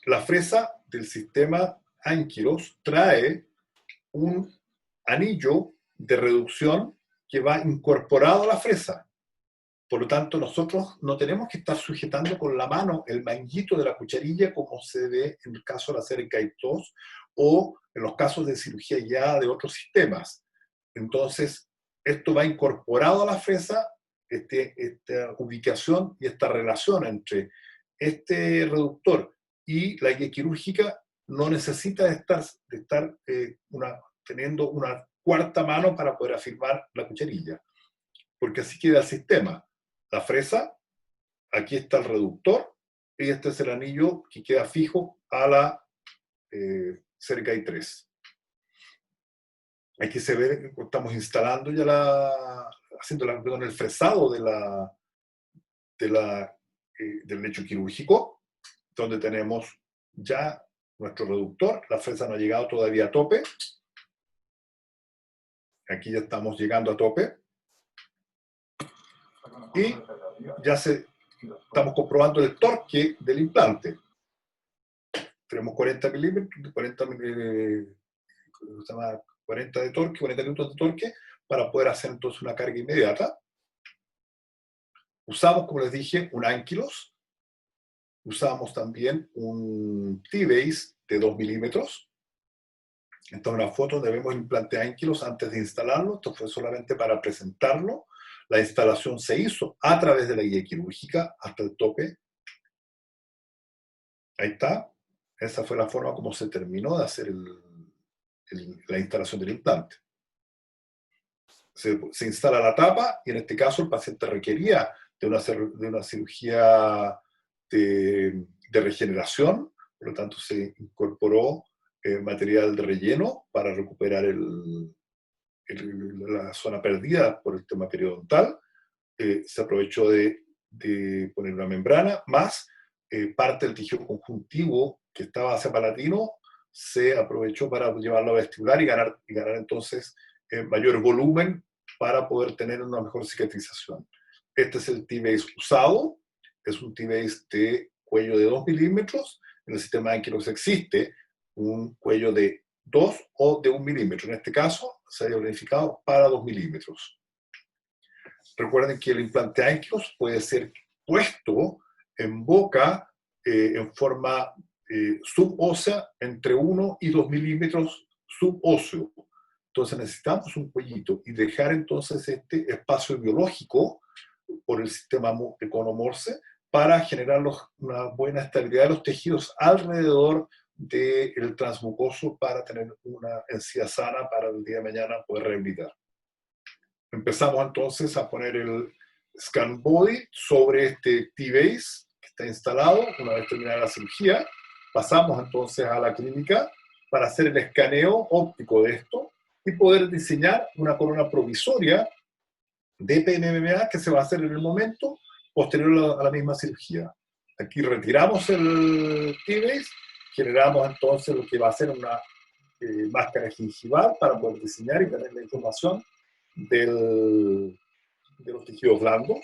Speaker 2: La fresa del sistema Ankylos trae un anillo de reducción que va incorporado a la fresa. Por lo tanto, nosotros no tenemos que estar sujetando con la mano el manguito de la cucharilla como se ve en el caso de la Cercai 2 o en los casos de cirugía guiada de otros sistemas. Entonces, esto va incorporado a la fresa, esta ubicación y esta relación entre este reductor y la guía quirúrgica no necesita de estar teniendo una cuarta mano para poder afirmar la cucharilla, porque así queda el sistema. La fresa, aquí está el reductor, y este es el anillo que queda fijo a la Cercai 3. Aquí se ve, estamos instalando ya haciendo el fresado del lecho quirúrgico, donde tenemos ya nuestro reductor. La fresa no ha llegado todavía a tope. Aquí ya estamos llegando a tope. Y ya estamos comprobando el torque del implante. Tenemos 40 milímetros, 40 de torque, 40 newtons de torque, para poder hacer entonces una carga inmediata. Usamos, como les dije, un Ankylos. Usamos también un T-Base de 2 milímetros. Esta es una foto donde vemos el implante Ankylos antes de instalarlo. Esto fue solamente para presentarlo. La instalación se hizo a través de la guía quirúrgica hasta el tope. Ahí está. Esa fue la forma como se terminó de hacer la instalación del implante. Se instala la tapa y en este caso el paciente requería de una cirugía de regeneración, por lo tanto se incorporó material de relleno para recuperar la zona perdida por el tema periodontal. Se aprovechó de poner una membrana, más parte del tejido conjuntivo que estaba hacia palatino se aprovechó para llevarlo a vestibular y ganar entonces mayor volumen para poder tener una mejor cicatrización. Este es el T-Base usado, es un T-Base de cuello de 2 milímetros. En el sistema de Ankylos existe un cuello de 2 o de 1 milímetro. En este caso, se ha planificado para 2 milímetros. Recuerden que el implante Ankylos puede ser puesto en boca en forma subósea entre 1 y 2 milímetros subóseo. Entonces necesitamos un cuellito y dejar entonces este espacio biológico por el sistema economorse para generar una buena estabilidad de los tejidos alrededor del transmucoso para tener una encía sana para el día de mañana poder rehabilitar. Empezamos entonces a poner el scan body sobre este T-Base que está instalado. Una vez terminada la cirugía, pasamos entonces a la clínica para hacer el escaneo óptico de esto y poder diseñar una corona provisoria de PMMA que se va a hacer en el momento posterior a la misma cirugía. Aquí retiramos el T-Base, generamos entonces lo que va a ser una máscara gingival para poder diseñar y tener la información de los tejidos blandos.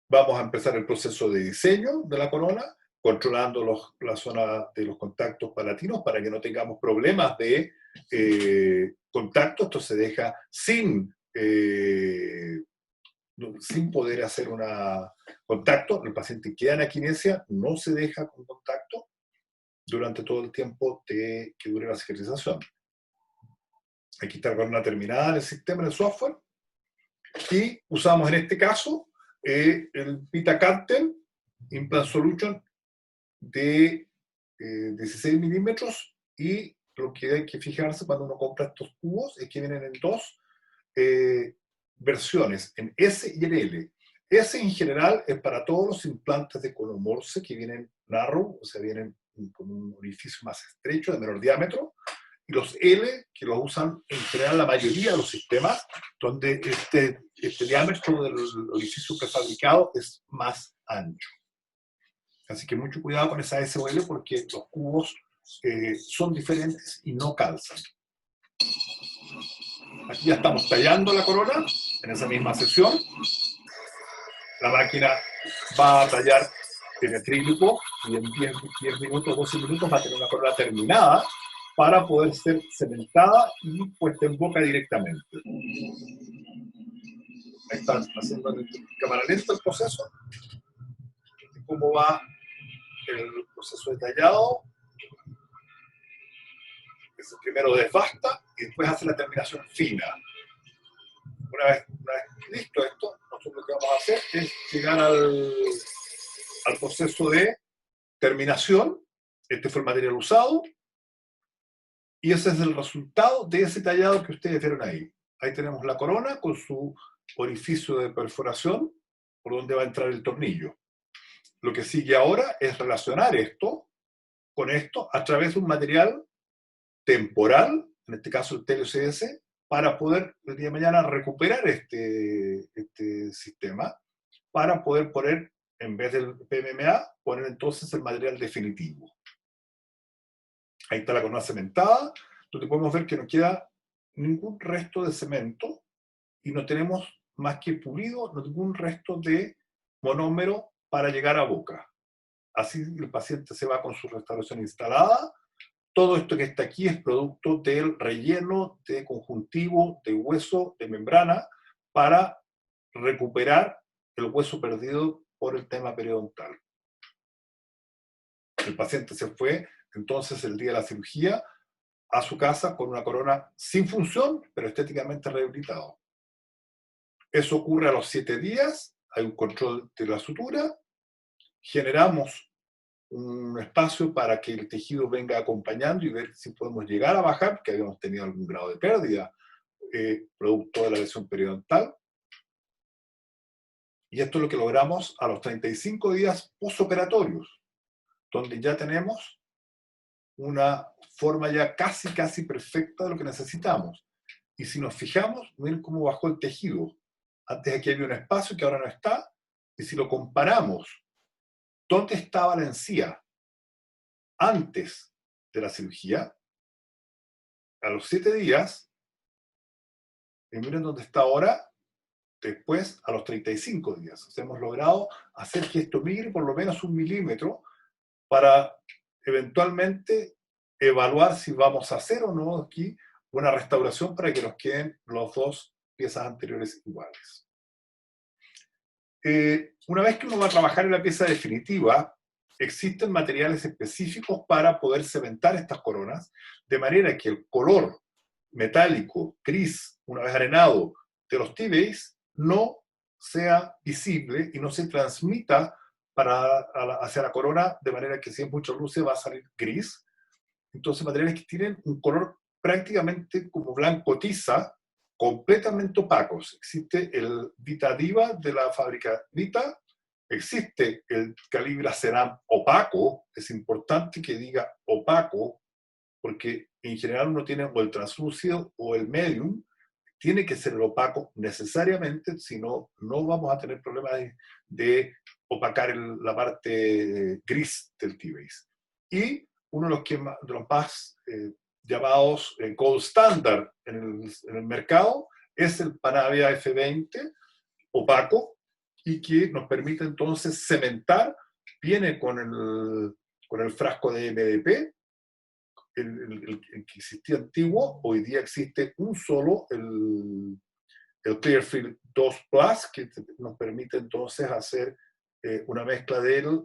Speaker 2: Vamos a empezar el proceso de diseño de la corona, controlando la zona de los contactos palatinos para que no tengamos problemas de contacto. Esto se deja sin poder hacer un contacto. El paciente queda en aquinesia, no se deja con contacto durante todo el tiempo que dure la cicatrización. Aquí está la corona terminada en el sistema, en el software. Y usamos en este caso el Vitacartel Implant Solution de 16 milímetros, y lo que hay que fijarse cuando uno compra estos cubos es que vienen en dos versiones, en S y en L. S en general es para todos los implantes de conomorse que vienen narrow, o sea, vienen con un orificio más estrecho, de menor diámetro, y los L, que los usan en general la mayoría de los sistemas, donde este diámetro del orificio prefabricado es más ancho. Así que mucho cuidado con esa S o L porque los cubos son diferentes y no calzan. Aquí ya estamos tallando la corona en esa misma sesión. La máquina va a tallar en acrílico y en 10 minutos, 12 minutos va a tener una corona terminada para poder ser cementada y puesta en boca directamente. Ahí está haciendo en cámara lenta el proceso. ¿Cómo va el proceso de tallado? Es primero desbasta y después hace la terminación fina. Una vez listo esto, nosotros lo que vamos a hacer es llegar al proceso de terminación. Este fue el material usado y ese es el resultado de ese tallado que ustedes vieron ahí. Ahí tenemos la corona con su orificio de perforación por donde va a entrar el tornillo. Lo que sigue ahora es relacionar esto con esto a través de un material temporal, en este caso el TLCS, para poder el día de mañana recuperar este sistema, para poder poner, en vez del PMMA, poner entonces el material definitivo. Ahí está la corona cementada, donde podemos ver que nos queda ningún resto de cemento y no tenemos más que pulido, no ningún resto de monómero para llegar a boca. Así el paciente se va con su restauración instalada. Todo esto que está aquí es producto del relleno de conjuntivo, de hueso, de membrana, para recuperar el hueso perdido por el tema periodontal. El paciente se fue entonces el día de la cirugía a su casa con una corona sin función, pero estéticamente rehabilitado. Eso ocurre a los 7 días, hay un control de la sutura, generamos un espacio para que el tejido venga acompañando y ver si podemos llegar a bajar, porque habíamos tenido algún grado de pérdida producto de la lesión periodontal. Y esto es lo que logramos a los 35 días postoperatorios, donde ya tenemos una forma ya casi perfecta de lo que necesitamos. Y si nos fijamos, miren cómo bajó el tejido. Antes aquí había un espacio que ahora no está, y si lo comparamos, ¿dónde estaba la encía antes de la cirugía? A los 7 días, y miren dónde está ahora, después a los 35 días. O sea, hemos logrado hacer que esto migre por lo menos 1 milímetro para eventualmente evaluar si vamos a hacer o no aquí una restauración para que nos queden las dos piezas anteriores iguales. Una vez que uno va a trabajar en la pieza definitiva, existen materiales específicos para poder cementar estas coronas, de manera que el color metálico, gris, una vez arenado, de los T-Base no sea visible y no se transmita hacia la corona, de manera que si es mucha luz se va a salir gris. Entonces, materiales que tienen un color prácticamente como blanco tiza, completamente opacos. Existe el Vita Diva de la fábrica Vita, existe el Calibra Ceram opaco, es importante que diga opaco, porque en general uno tiene o el translúcido o el medium, tiene que ser el opaco necesariamente, si no, no vamos a tener problemas de opacar la parte gris del T-Base. Y uno de los más llamados gold standard en el mercado es el Panavia F20 opaco y que nos permite entonces cementar, viene con el frasco de MDP, el que existía antiguo, hoy día existe un solo, el Clearfield 2 Plus, que nos permite entonces hacer una mezcla del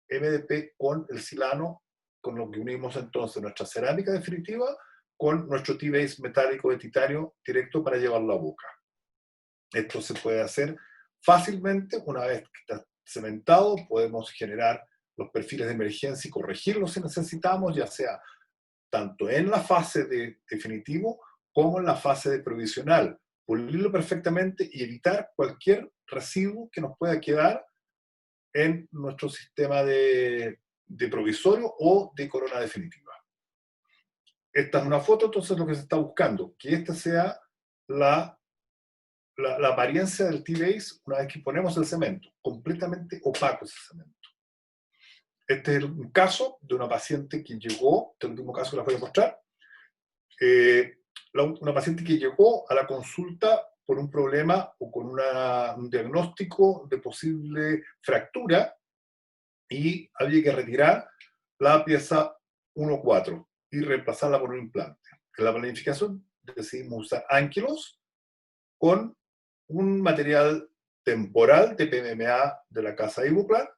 Speaker 2: MDP con el silano, con lo que unimos entonces nuestra cerámica definitiva con nuestro T-Base metálico de titanio directo para llevarlo a boca. Esto se puede hacer fácilmente. Una vez que está cementado, podemos generar los perfiles de emergencia y corregirlos si necesitamos, ya sea tanto en la fase de definitivo como en la fase de provisional. Pulirlo perfectamente y evitar cualquier residuo que nos pueda quedar en nuestro sistema de provisorio o de corona definitiva. Esta es una foto, entonces lo que se está buscando, que esta sea la apariencia del T-Base una vez que ponemos el cemento, completamente opaco ese cemento. Este es un caso de una paciente que llegó, este último caso que les voy a mostrar, una paciente que llegó a la consulta por un problema o con un diagnóstico de posible fractura y había que retirar la pieza 1-4 y reemplazarla por un implante. En la planificación decidimos usar ánquilos con un material temporal de PMMA de la casa Ivoclar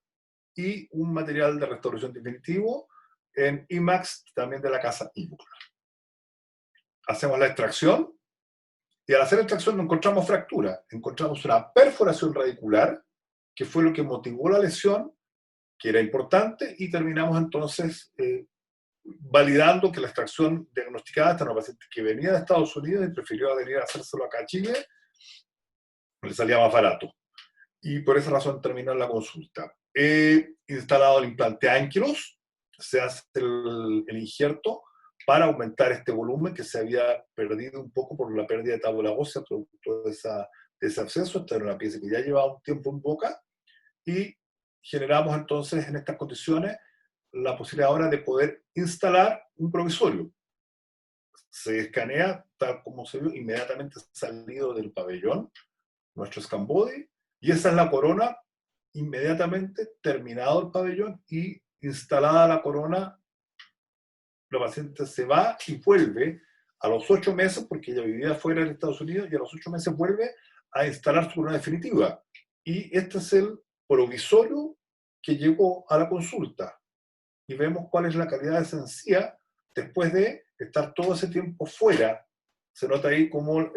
Speaker 2: y un material de restauración definitivo en IMAX también de la casa Ivoclar. Hacemos la extracción y al hacer la extracción no encontramos fractura, encontramos una perforación radicular que fue lo que motivó la lesión, que era importante, y terminamos entonces validando que la extracción diagnosticada esta era una paciente que venía de Estados Unidos y prefirió venir a hacérselo acá a Chile, le salía más barato. Y por esa razón terminó la consulta. He instalado el implante Ankylos, se hace el injerto para aumentar este volumen que se había perdido un poco por la pérdida de tabla ósea producto de ese absceso. Esta era una pieza que ya llevaba un tiempo en boca y generamos entonces en estas condiciones la posibilidad ahora de poder instalar un provisorio. se escanea tal como se vio, inmediatamente salido del pabellón, nuestro scan body, y esa es la corona, inmediatamente terminado el pabellón y instalada la corona, la paciente se va y vuelve a los 8 meses, porque ella vivía fuera de Estados Unidos, y a los 8 meses vuelve a instalar su corona definitiva. Y este es el provisorio que llegó a la consulta. Y vemos cuál es la calidad de esa encía después de estar todo ese tiempo fuera. Se nota ahí como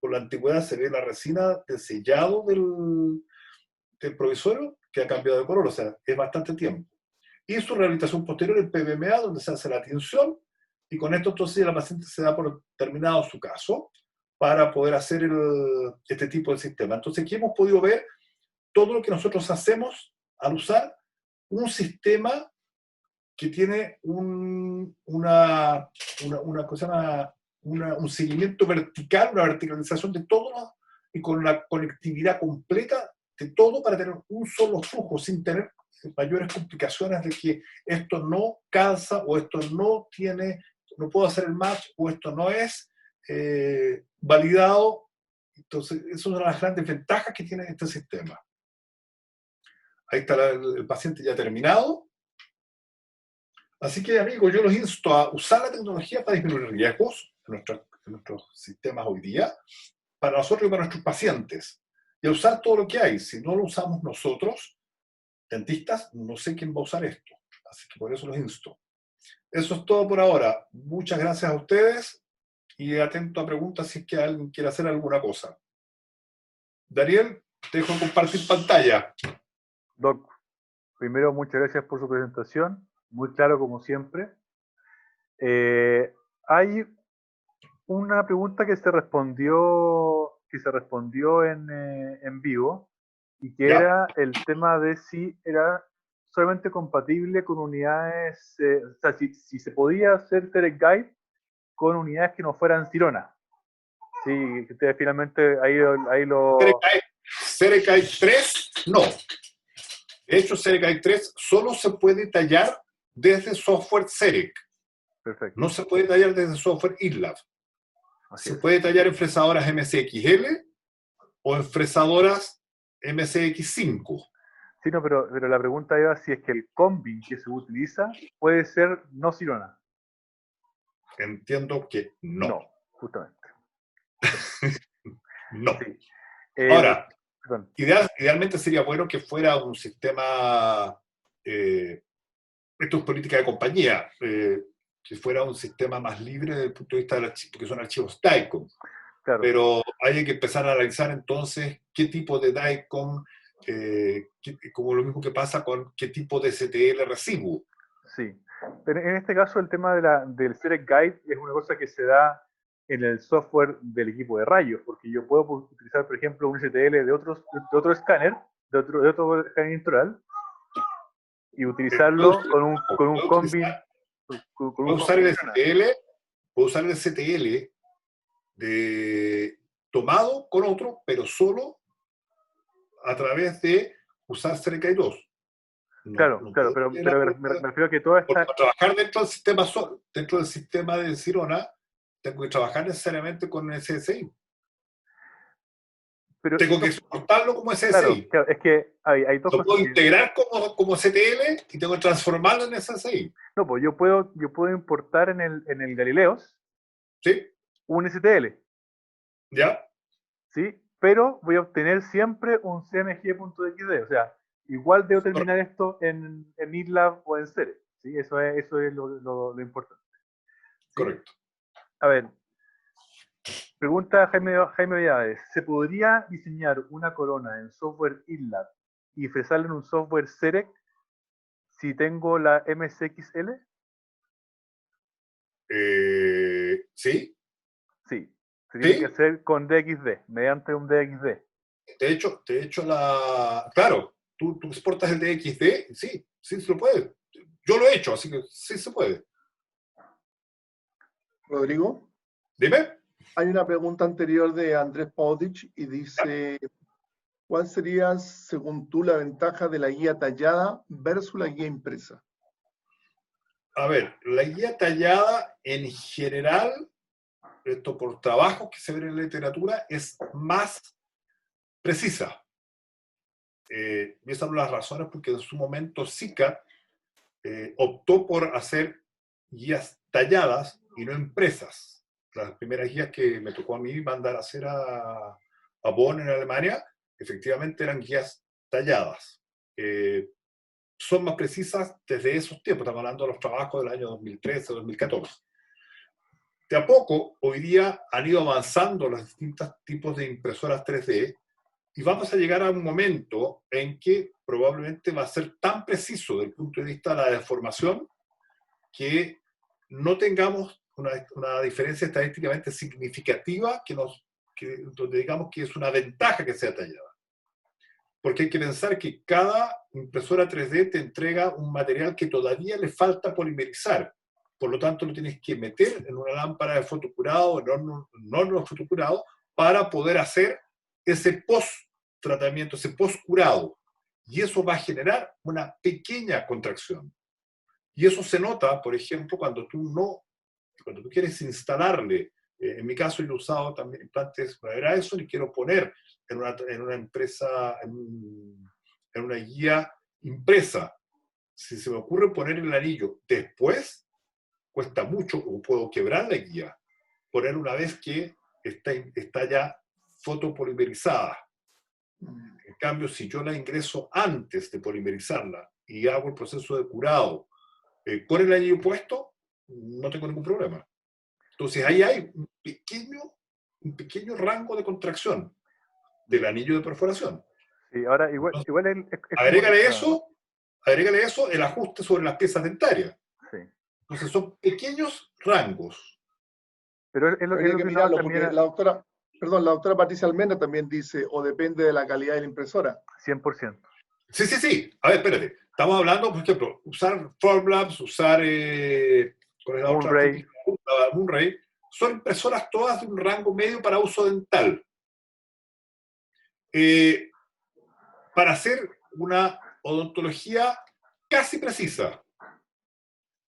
Speaker 2: por la antigüedad se ve la resina del sellado del provisorio que ha cambiado de color, o sea, es bastante tiempo. Y su rehabilitación posterior, el PBMA, donde se hace la tinción, y con esto entonces la paciente se da por terminado su caso para poder hacer este tipo de sistema. Entonces aquí hemos podido ver todo lo que nosotros hacemos al usar un sistema que tiene una cosa, un seguimiento vertical, una verticalización de todo y con la conectividad completa de todo para tener un solo flujo sin tener mayores complicaciones de que esto no calza o esto no tiene, no puedo hacer el match o esto no es validado. Entonces, eso es una de las grandes ventajas que tiene este sistema. Ahí está el paciente ya terminado. Así que, amigos, yo los insto a usar la tecnología para disminuir riesgos en nuestros sistemas hoy día, para nosotros y para nuestros pacientes. Y a usar todo lo que hay. Si no lo usamos nosotros, dentistas, no sé quién va a usar esto. Así que por eso los insto. Eso es todo por ahora. Muchas gracias a ustedes y atento a preguntas si es que alguien quiere hacer alguna cosa. Daniel, te dejo compartir pantalla.
Speaker 1: Doc, primero, muchas gracias por su presentación, muy claro como siempre. Hay una pregunta que se respondió en vivo, y que
Speaker 2: ¿Ya?
Speaker 1: era el tema de si era solamente compatible con unidades, o sea, si se podía hacer Serec Guide con unidades que no fueran Sirona. Sí, que ustedes finalmente ahí lo...
Speaker 2: Cerecai 3, no. De hecho, Cerecai 3 solo se puede tallar desde software Cerec.
Speaker 1: Perfecto.
Speaker 2: No se puede tallar desde software IRLAB. Se
Speaker 1: Es.
Speaker 2: puede tallar en fresadoras MCXL o en fresadoras MCX5.
Speaker 1: Sí, no, pero la pregunta era si es que el combi que se utiliza puede ser no Sirona.
Speaker 2: Entiendo que no.
Speaker 1: No, justamente.
Speaker 2: No.
Speaker 1: Sí.
Speaker 2: Ahora, idealmente sería bueno que fuera un sistema, esto es política de compañía, que fuera un sistema más libre desde el punto de vista del archivo, porque son archivos DICOM.
Speaker 1: Claro.
Speaker 2: Pero hay que empezar a analizar entonces qué tipo de DICOM, como lo mismo que pasa con qué tipo de STL recibo.
Speaker 1: Sí, pero en este caso el tema del Select Guide es una cosa que se da en el software del equipo de rayos, porque yo puedo utilizar, por ejemplo, un STL de otro escáner, de otro escáner intraoral, y utilizarlo con un combi.
Speaker 2: Puedo usar el STL, puedo usar el STL tomado con otro, pero solo a través de usar Serecai 2.
Speaker 1: Claro, pero me refiero a que toda esta...
Speaker 2: Para trabajar dentro del sistema de Sirona, tengo que trabajar necesariamente con SSI.
Speaker 1: Pero
Speaker 2: tengo que exportarlo como SSI.
Speaker 1: Claro, es que hay dos
Speaker 2: cosas. Lo puedo integrar como STL y tengo que transformarlo en SSI.
Speaker 1: No, pues yo puedo importar en el Galileos,
Speaker 2: ¿sí?,
Speaker 1: un STL.
Speaker 2: ¿Ya?
Speaker 1: ¿Sí? Pero voy a obtener siempre un cmg.xd. O sea, igual debo terminar esto en IRLAB o en Cere. ¿Sí? Eso es lo importante. ¿Sí?
Speaker 2: Correcto.
Speaker 1: A ver, pregunta Jaime Villades. ¿Se podría diseñar una corona en software IRLAB y fresarla en un software Cerec si tengo la MCXL?
Speaker 2: ¿Sí?
Speaker 1: Sí. Se tiene que hacer con DXD, mediante un DXD.
Speaker 2: De hecho, claro, tú exportas el DXD, sí se lo puede. Yo lo he hecho, así que sí se puede.
Speaker 3: Rodrigo.
Speaker 2: Dime.
Speaker 3: Hay una pregunta anterior de Andrés Paudich y dice, ¿cuál sería, según tú, la ventaja de la guía tallada versus la guía impresa?
Speaker 2: A ver, la guía tallada en general, esto por trabajos que se ven en la literatura, es más precisa. Y esas son las razones porque en su momento SICA optó por hacer guías talladas y no impresas. Las primeras guías que me tocó a mí mandar a hacer a Bonn en Alemania, efectivamente eran guías talladas. Son más precisas desde esos tiempos, estamos hablando de los trabajos del año 2013-2014. De a poco, hoy día han ido avanzando los distintos tipos de impresoras 3D y vamos a llegar a un momento en que probablemente va a ser tan preciso desde el punto de vista de la deformación que no tengamos una diferencia estadísticamente significativa donde digamos que es una ventaja que sea tallada. Porque hay que pensar que cada impresora 3D te entrega un material que todavía le falta polimerizar. Por lo tanto, lo tienes que meter en una lámpara de fotocurado, en horno de fotocurado, para poder hacer ese post-tratamiento, ese post-curado. Y eso va a generar una pequeña contracción. Y eso se nota, por ejemplo, cuando tú quieres instalarle, en mi caso yo he usado también implantes para eso y quiero poner en una empresa, en una guía impresa. Si se me ocurre poner el anillo después, cuesta mucho o puedo quebrar la guía. Poner una vez que está ya fotopolimerizada. En cambio, si yo la ingreso antes de polimerizarla y hago el proceso de curado con el anillo puesto, no tengo ningún problema. Entonces ahí hay un pequeño rango de contracción del anillo de perforación.
Speaker 1: Sí, ahora
Speaker 2: Entonces,
Speaker 1: igual es como...
Speaker 2: agrégale eso, el ajuste sobre las piezas dentarias.
Speaker 1: Sí.
Speaker 2: Entonces son pequeños rangos.
Speaker 1: Pero es lo
Speaker 3: Habría que
Speaker 1: que
Speaker 3: mirarlo,
Speaker 1: también
Speaker 3: porque la doctora Patricia Almena también dice, o depende de la calidad de la impresora.
Speaker 1: 100%.
Speaker 2: Sí. A ver, espérate. Estamos hablando, por ejemplo, usar Formlabs, usar ¿cuál es la otra?
Speaker 1: Moonray.
Speaker 2: Moonray. Son impresoras todas de un rango medio para uso dental. Para hacer una odontología casi precisa,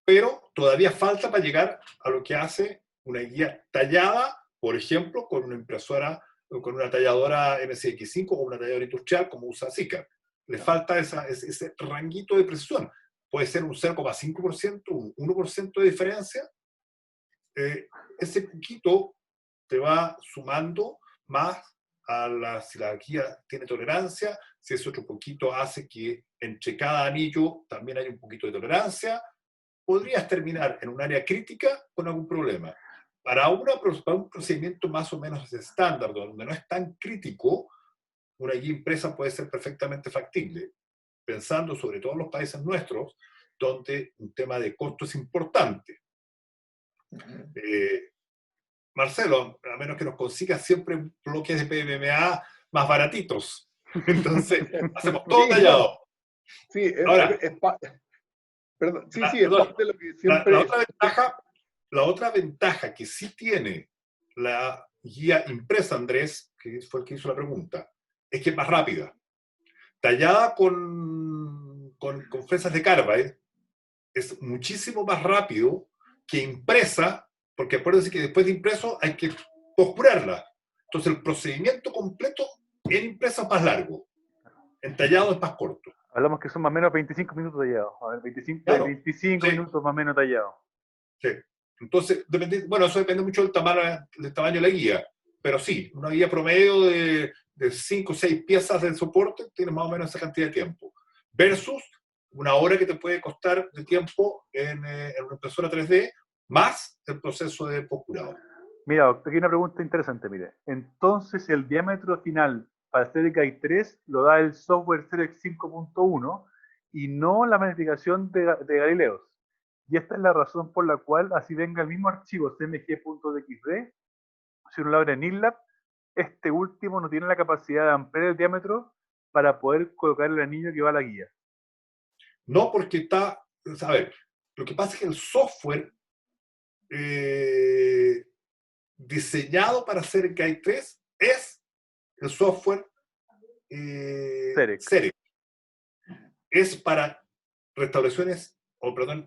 Speaker 2: pero todavía falta para llegar a lo que hace una guía tallada, por ejemplo, con una impresora, con una talladora MCX5 o una talladora industrial como usa Sica. Le falta ese ranguito de precisión. Puede ser un 0,5%, un 1% de diferencia. Ese poquito te va sumando más si la guía tiene tolerancia, si ese otro poquito hace que entre cada anillo también haya un poquito de tolerancia, podrías terminar en un área crítica con algún problema. Para un procedimiento más o menos estándar, donde no es tan crítico, una guía impresa puede ser perfectamente factible, pensando sobre todo en los países nuestros, donde un tema de costo es importante. Marcelo, a menos que nos consigas siempre bloques de PMMA más baratitos. Entonces, hacemos todo tallado.
Speaker 3: Sí,
Speaker 2: Ahora,
Speaker 3: perdón, es
Speaker 2: perdón,
Speaker 3: parte de lo que siempre...
Speaker 2: la otra ventaja que sí tiene la guía impresa, Andrés, que fue el que hizo la pregunta, es que es más rápida. Tallada con fresas de Carbide, es muchísimo más rápido que impresa, porque acuérdense que después de impreso hay que poscurarla. Entonces el procedimiento completo en impresa es más largo, en tallado es más corto.
Speaker 1: Hablamos que son más o menos 25 minutos tallados. A ver, 25
Speaker 2: Sí.
Speaker 1: minutos más o menos tallados.
Speaker 2: Sí. Entonces, eso depende mucho del tamaño de la guía. Pero sí, una guía promedio de 5 o 6 piezas de soporte tiene más o menos esa cantidad de tiempo. Versus una hora que te puede costar de tiempo en una impresora 3D, más el proceso de poscurado.
Speaker 1: Mira, aquí hay una pregunta interesante, mire. Entonces, el diámetro final para CDK 3 lo da el software CEREC 5.1 y no la magnificación de Galileos. Y esta es la razón por la cual, así venga el mismo archivo cmg.dxd, si uno lo abre en InLab, este último no tiene la capacidad de ampliar el diámetro para poder colocar el anillo que va a la guía.
Speaker 2: No, porque está, a ver, lo que pasa es que el software diseñado para hacer GAI 3 es el software CEREC. Es para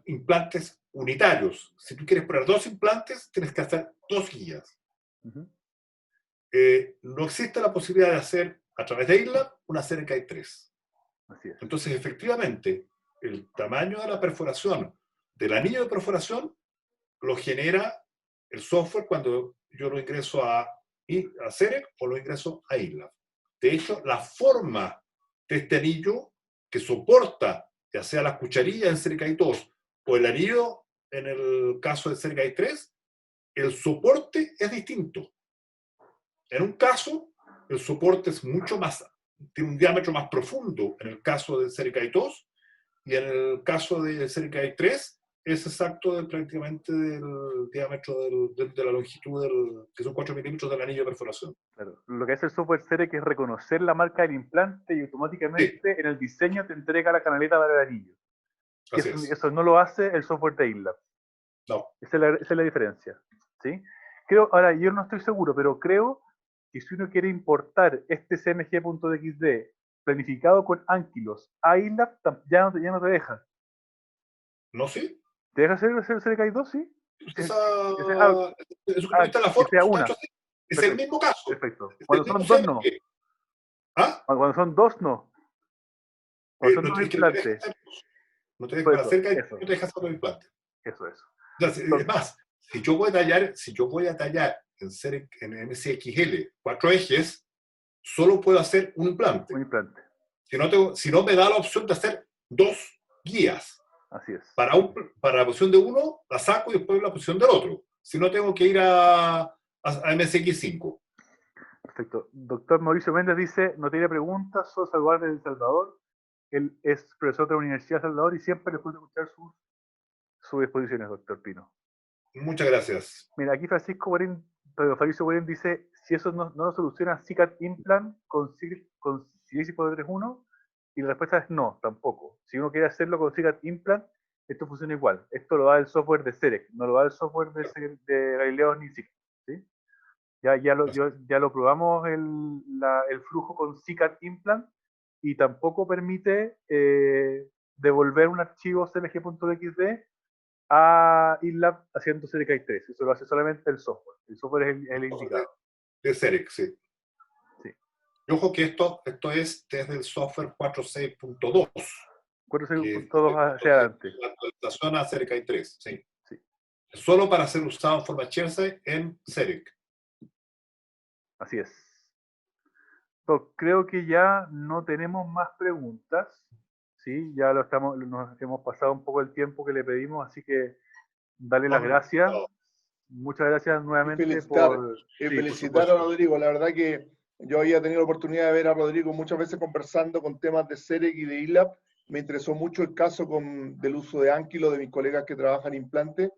Speaker 2: implantes unitarios. Si tú quieres poner 2 implantes, tienes que hacer 2 guías.
Speaker 1: Ujú.
Speaker 2: No existe la posibilidad de hacer a través de ILAB una serie hay 3.
Speaker 1: Así es.
Speaker 2: Entonces, efectivamente, el tamaño de la perforación del anillo de perforación lo genera el software cuando yo lo ingreso a CEREC o lo ingreso a ILAB. De hecho, la forma de este anillo que soporta, ya sea las cucharillas en CEREC 2 o el anillo en el caso de CEREC 3, el soporte es distinto. En un caso, el soporte es mucho más, tiene un diámetro más profundo en el caso de CEREC 2, y en el caso de CEREC 3 es exacto prácticamente del diámetro de la longitud, que son 4 milímetros del anillo de perforación.
Speaker 1: Claro. Lo que hace el software CEREC es reconocer la marca del implante y automáticamente
Speaker 2: Sí,
Speaker 1: en el diseño te entrega la canaleta para el anillo.
Speaker 2: así es.
Speaker 1: Eso no lo hace el software de ILAB.
Speaker 2: No,
Speaker 1: Esa es la diferencia. ¿Sí? Ahora, yo no estoy seguro, pero creo que si uno quiere importar este cmg.xd planificado con Ankylos a ILAB, ya no te deja.
Speaker 2: no sé.
Speaker 1: ¿Te deja hacer CDK2? Sí.
Speaker 2: Esa,
Speaker 1: Ah,
Speaker 2: eso que tuviste en la
Speaker 1: que
Speaker 2: foto,
Speaker 1: sea una.
Speaker 2: muchachos, es el
Speaker 1: Perfecto.
Speaker 2: mismo caso.
Speaker 1: Perfecto.
Speaker 2: Es el
Speaker 1: Cuando
Speaker 2: mismo
Speaker 1: son dos, no.
Speaker 2: CMG. ¿Ah?
Speaker 1: Cuando son dos, no. Cuando son
Speaker 2: No,
Speaker 1: dos
Speaker 2: es que no te deja
Speaker 1: implantes.
Speaker 2: hacer, no te deja,
Speaker 1: Por
Speaker 2: para hacer
Speaker 1: eso.
Speaker 2: no te deja hacer los implantes.
Speaker 1: Eso.
Speaker 2: Entonces, es
Speaker 1: Entonces,
Speaker 2: más, si yo voy a tallar en MCXL 4 ejes, solo puedo hacer un
Speaker 1: un
Speaker 2: implante.
Speaker 1: implante.
Speaker 2: Si no me da la opción de hacer 2 guías.
Speaker 1: Así es.
Speaker 2: Para la posición de uno, la saco y después la posición del otro. Si no, tengo que ir a MSX5.
Speaker 1: Perfecto. Doctor Mauricio Méndez dice, no tiene preguntas, solo saludar desde El Salvador. Él es profesor de la Universidad de Salvador y siempre le puede escuchar sus exposiciones, doctor Pino.
Speaker 2: Muchas gracias.
Speaker 1: Mira, aquí Fabricio Guarín dice, si eso no lo soluciona CICAT Implant con Silicis por 3.1, y la respuesta es no, tampoco. Si uno quiere hacerlo con CICAT Implant, esto funciona igual. Esto lo da el software de CEREC, no lo da el software de Galileo ni CICAT. ¿Sí? Ya lo probamos el flujo con CICAT Implant y tampoco permite devolver un archivo cmg.xd a ILAB haciendo CDK3. Eso lo hace solamente el software. El software es el indicado.
Speaker 2: De CEREC, sí.
Speaker 1: Sí.
Speaker 2: Y ojo que esto es desde el software 4.6.2.
Speaker 1: 4.6.2 hacia adelante.
Speaker 2: La actualización a CEREC 3, sí.
Speaker 1: Sí.
Speaker 2: Solo para ser usado en forma Chelsea en CEREC.
Speaker 1: Así es. Entonces, creo que ya no tenemos más preguntas. Sí, ya nos hemos pasado un poco el tiempo que le pedimos, así que dale las gracias. Muchas gracias nuevamente por...
Speaker 3: felicitar a Rodrigo. La verdad que yo había tenido la oportunidad de ver a Rodrigo muchas veces conversando con temas de CEREC y de ILAB. Me interesó mucho el caso del uso de Ankylo de mis colegas que trabajan en implantes,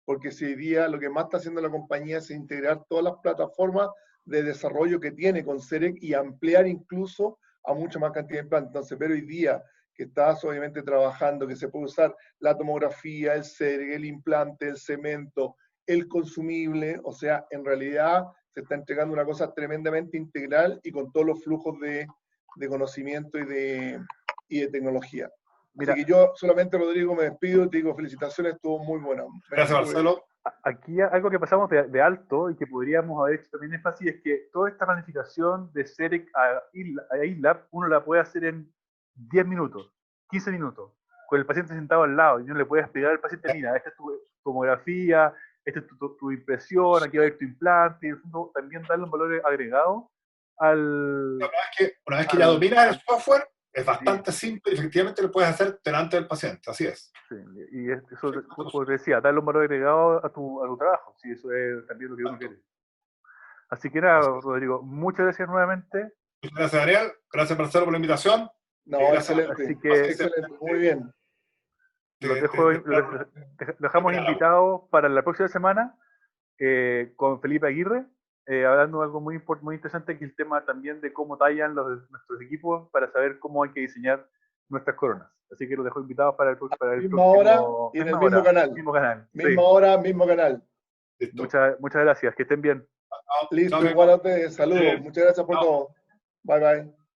Speaker 3: porque ese día lo que más está haciendo la compañía es integrar todas las plataformas de desarrollo que tiene con CEREC y ampliar incluso a mucha más cantidad de implantes. Entonces, ver hoy día que estás obviamente trabajando, que se puede usar la tomografía, el CEREC, el implante, el cemento, el consumible, o sea, en realidad se está entregando una cosa tremendamente integral y con todos los flujos de conocimiento y de tecnología. Mira, así que yo solamente, Rodrigo, me despido, te digo felicitaciones, estuvo muy bueno.
Speaker 2: Gracias, Marcelo.
Speaker 1: Aquí algo que pasamos de alto y que podríamos haber hecho también es fácil, es que toda esta planificación de CEREC a ILAB uno la puede hacer en 10 minutos, 15 minutos, con el paciente sentado al lado, y uno le puede explicar al paciente, mira, esta es tu tomografía, esta es tu impresión, aquí va a ir tu implante, y en el fondo también darle un valor agregado al...
Speaker 2: Una vez que ya dominas el software, es bastante simple y efectivamente lo puedes hacer delante del paciente, así es.
Speaker 1: Sí, y eso, como decía, darle un valor agregado a tu trabajo, sí, eso es también lo que uno quiere. Así que nada, Rodrigo, muchas gracias nuevamente.
Speaker 2: Muchas gracias, Ariel. Gracias, Marcelo, por la invitación.
Speaker 3: No, excelente.
Speaker 1: Así que,
Speaker 3: excelente, muy bien.
Speaker 1: Los dejamos invitados para la próxima semana con Felipe Aguirre, hablando de algo muy interesante, que es el tema también de cómo tallan nuestros equipos para saber cómo hay que diseñar nuestras coronas. Así que los dejo invitados para el
Speaker 3: misma
Speaker 1: próximo...
Speaker 3: hora y en el mismo canal. Misma hora, mismo canal.
Speaker 1: Muchas gracias, que estén bien.
Speaker 3: Listo, igual a ustedes. Saludos. Muchas gracias por todo. Bye, bye.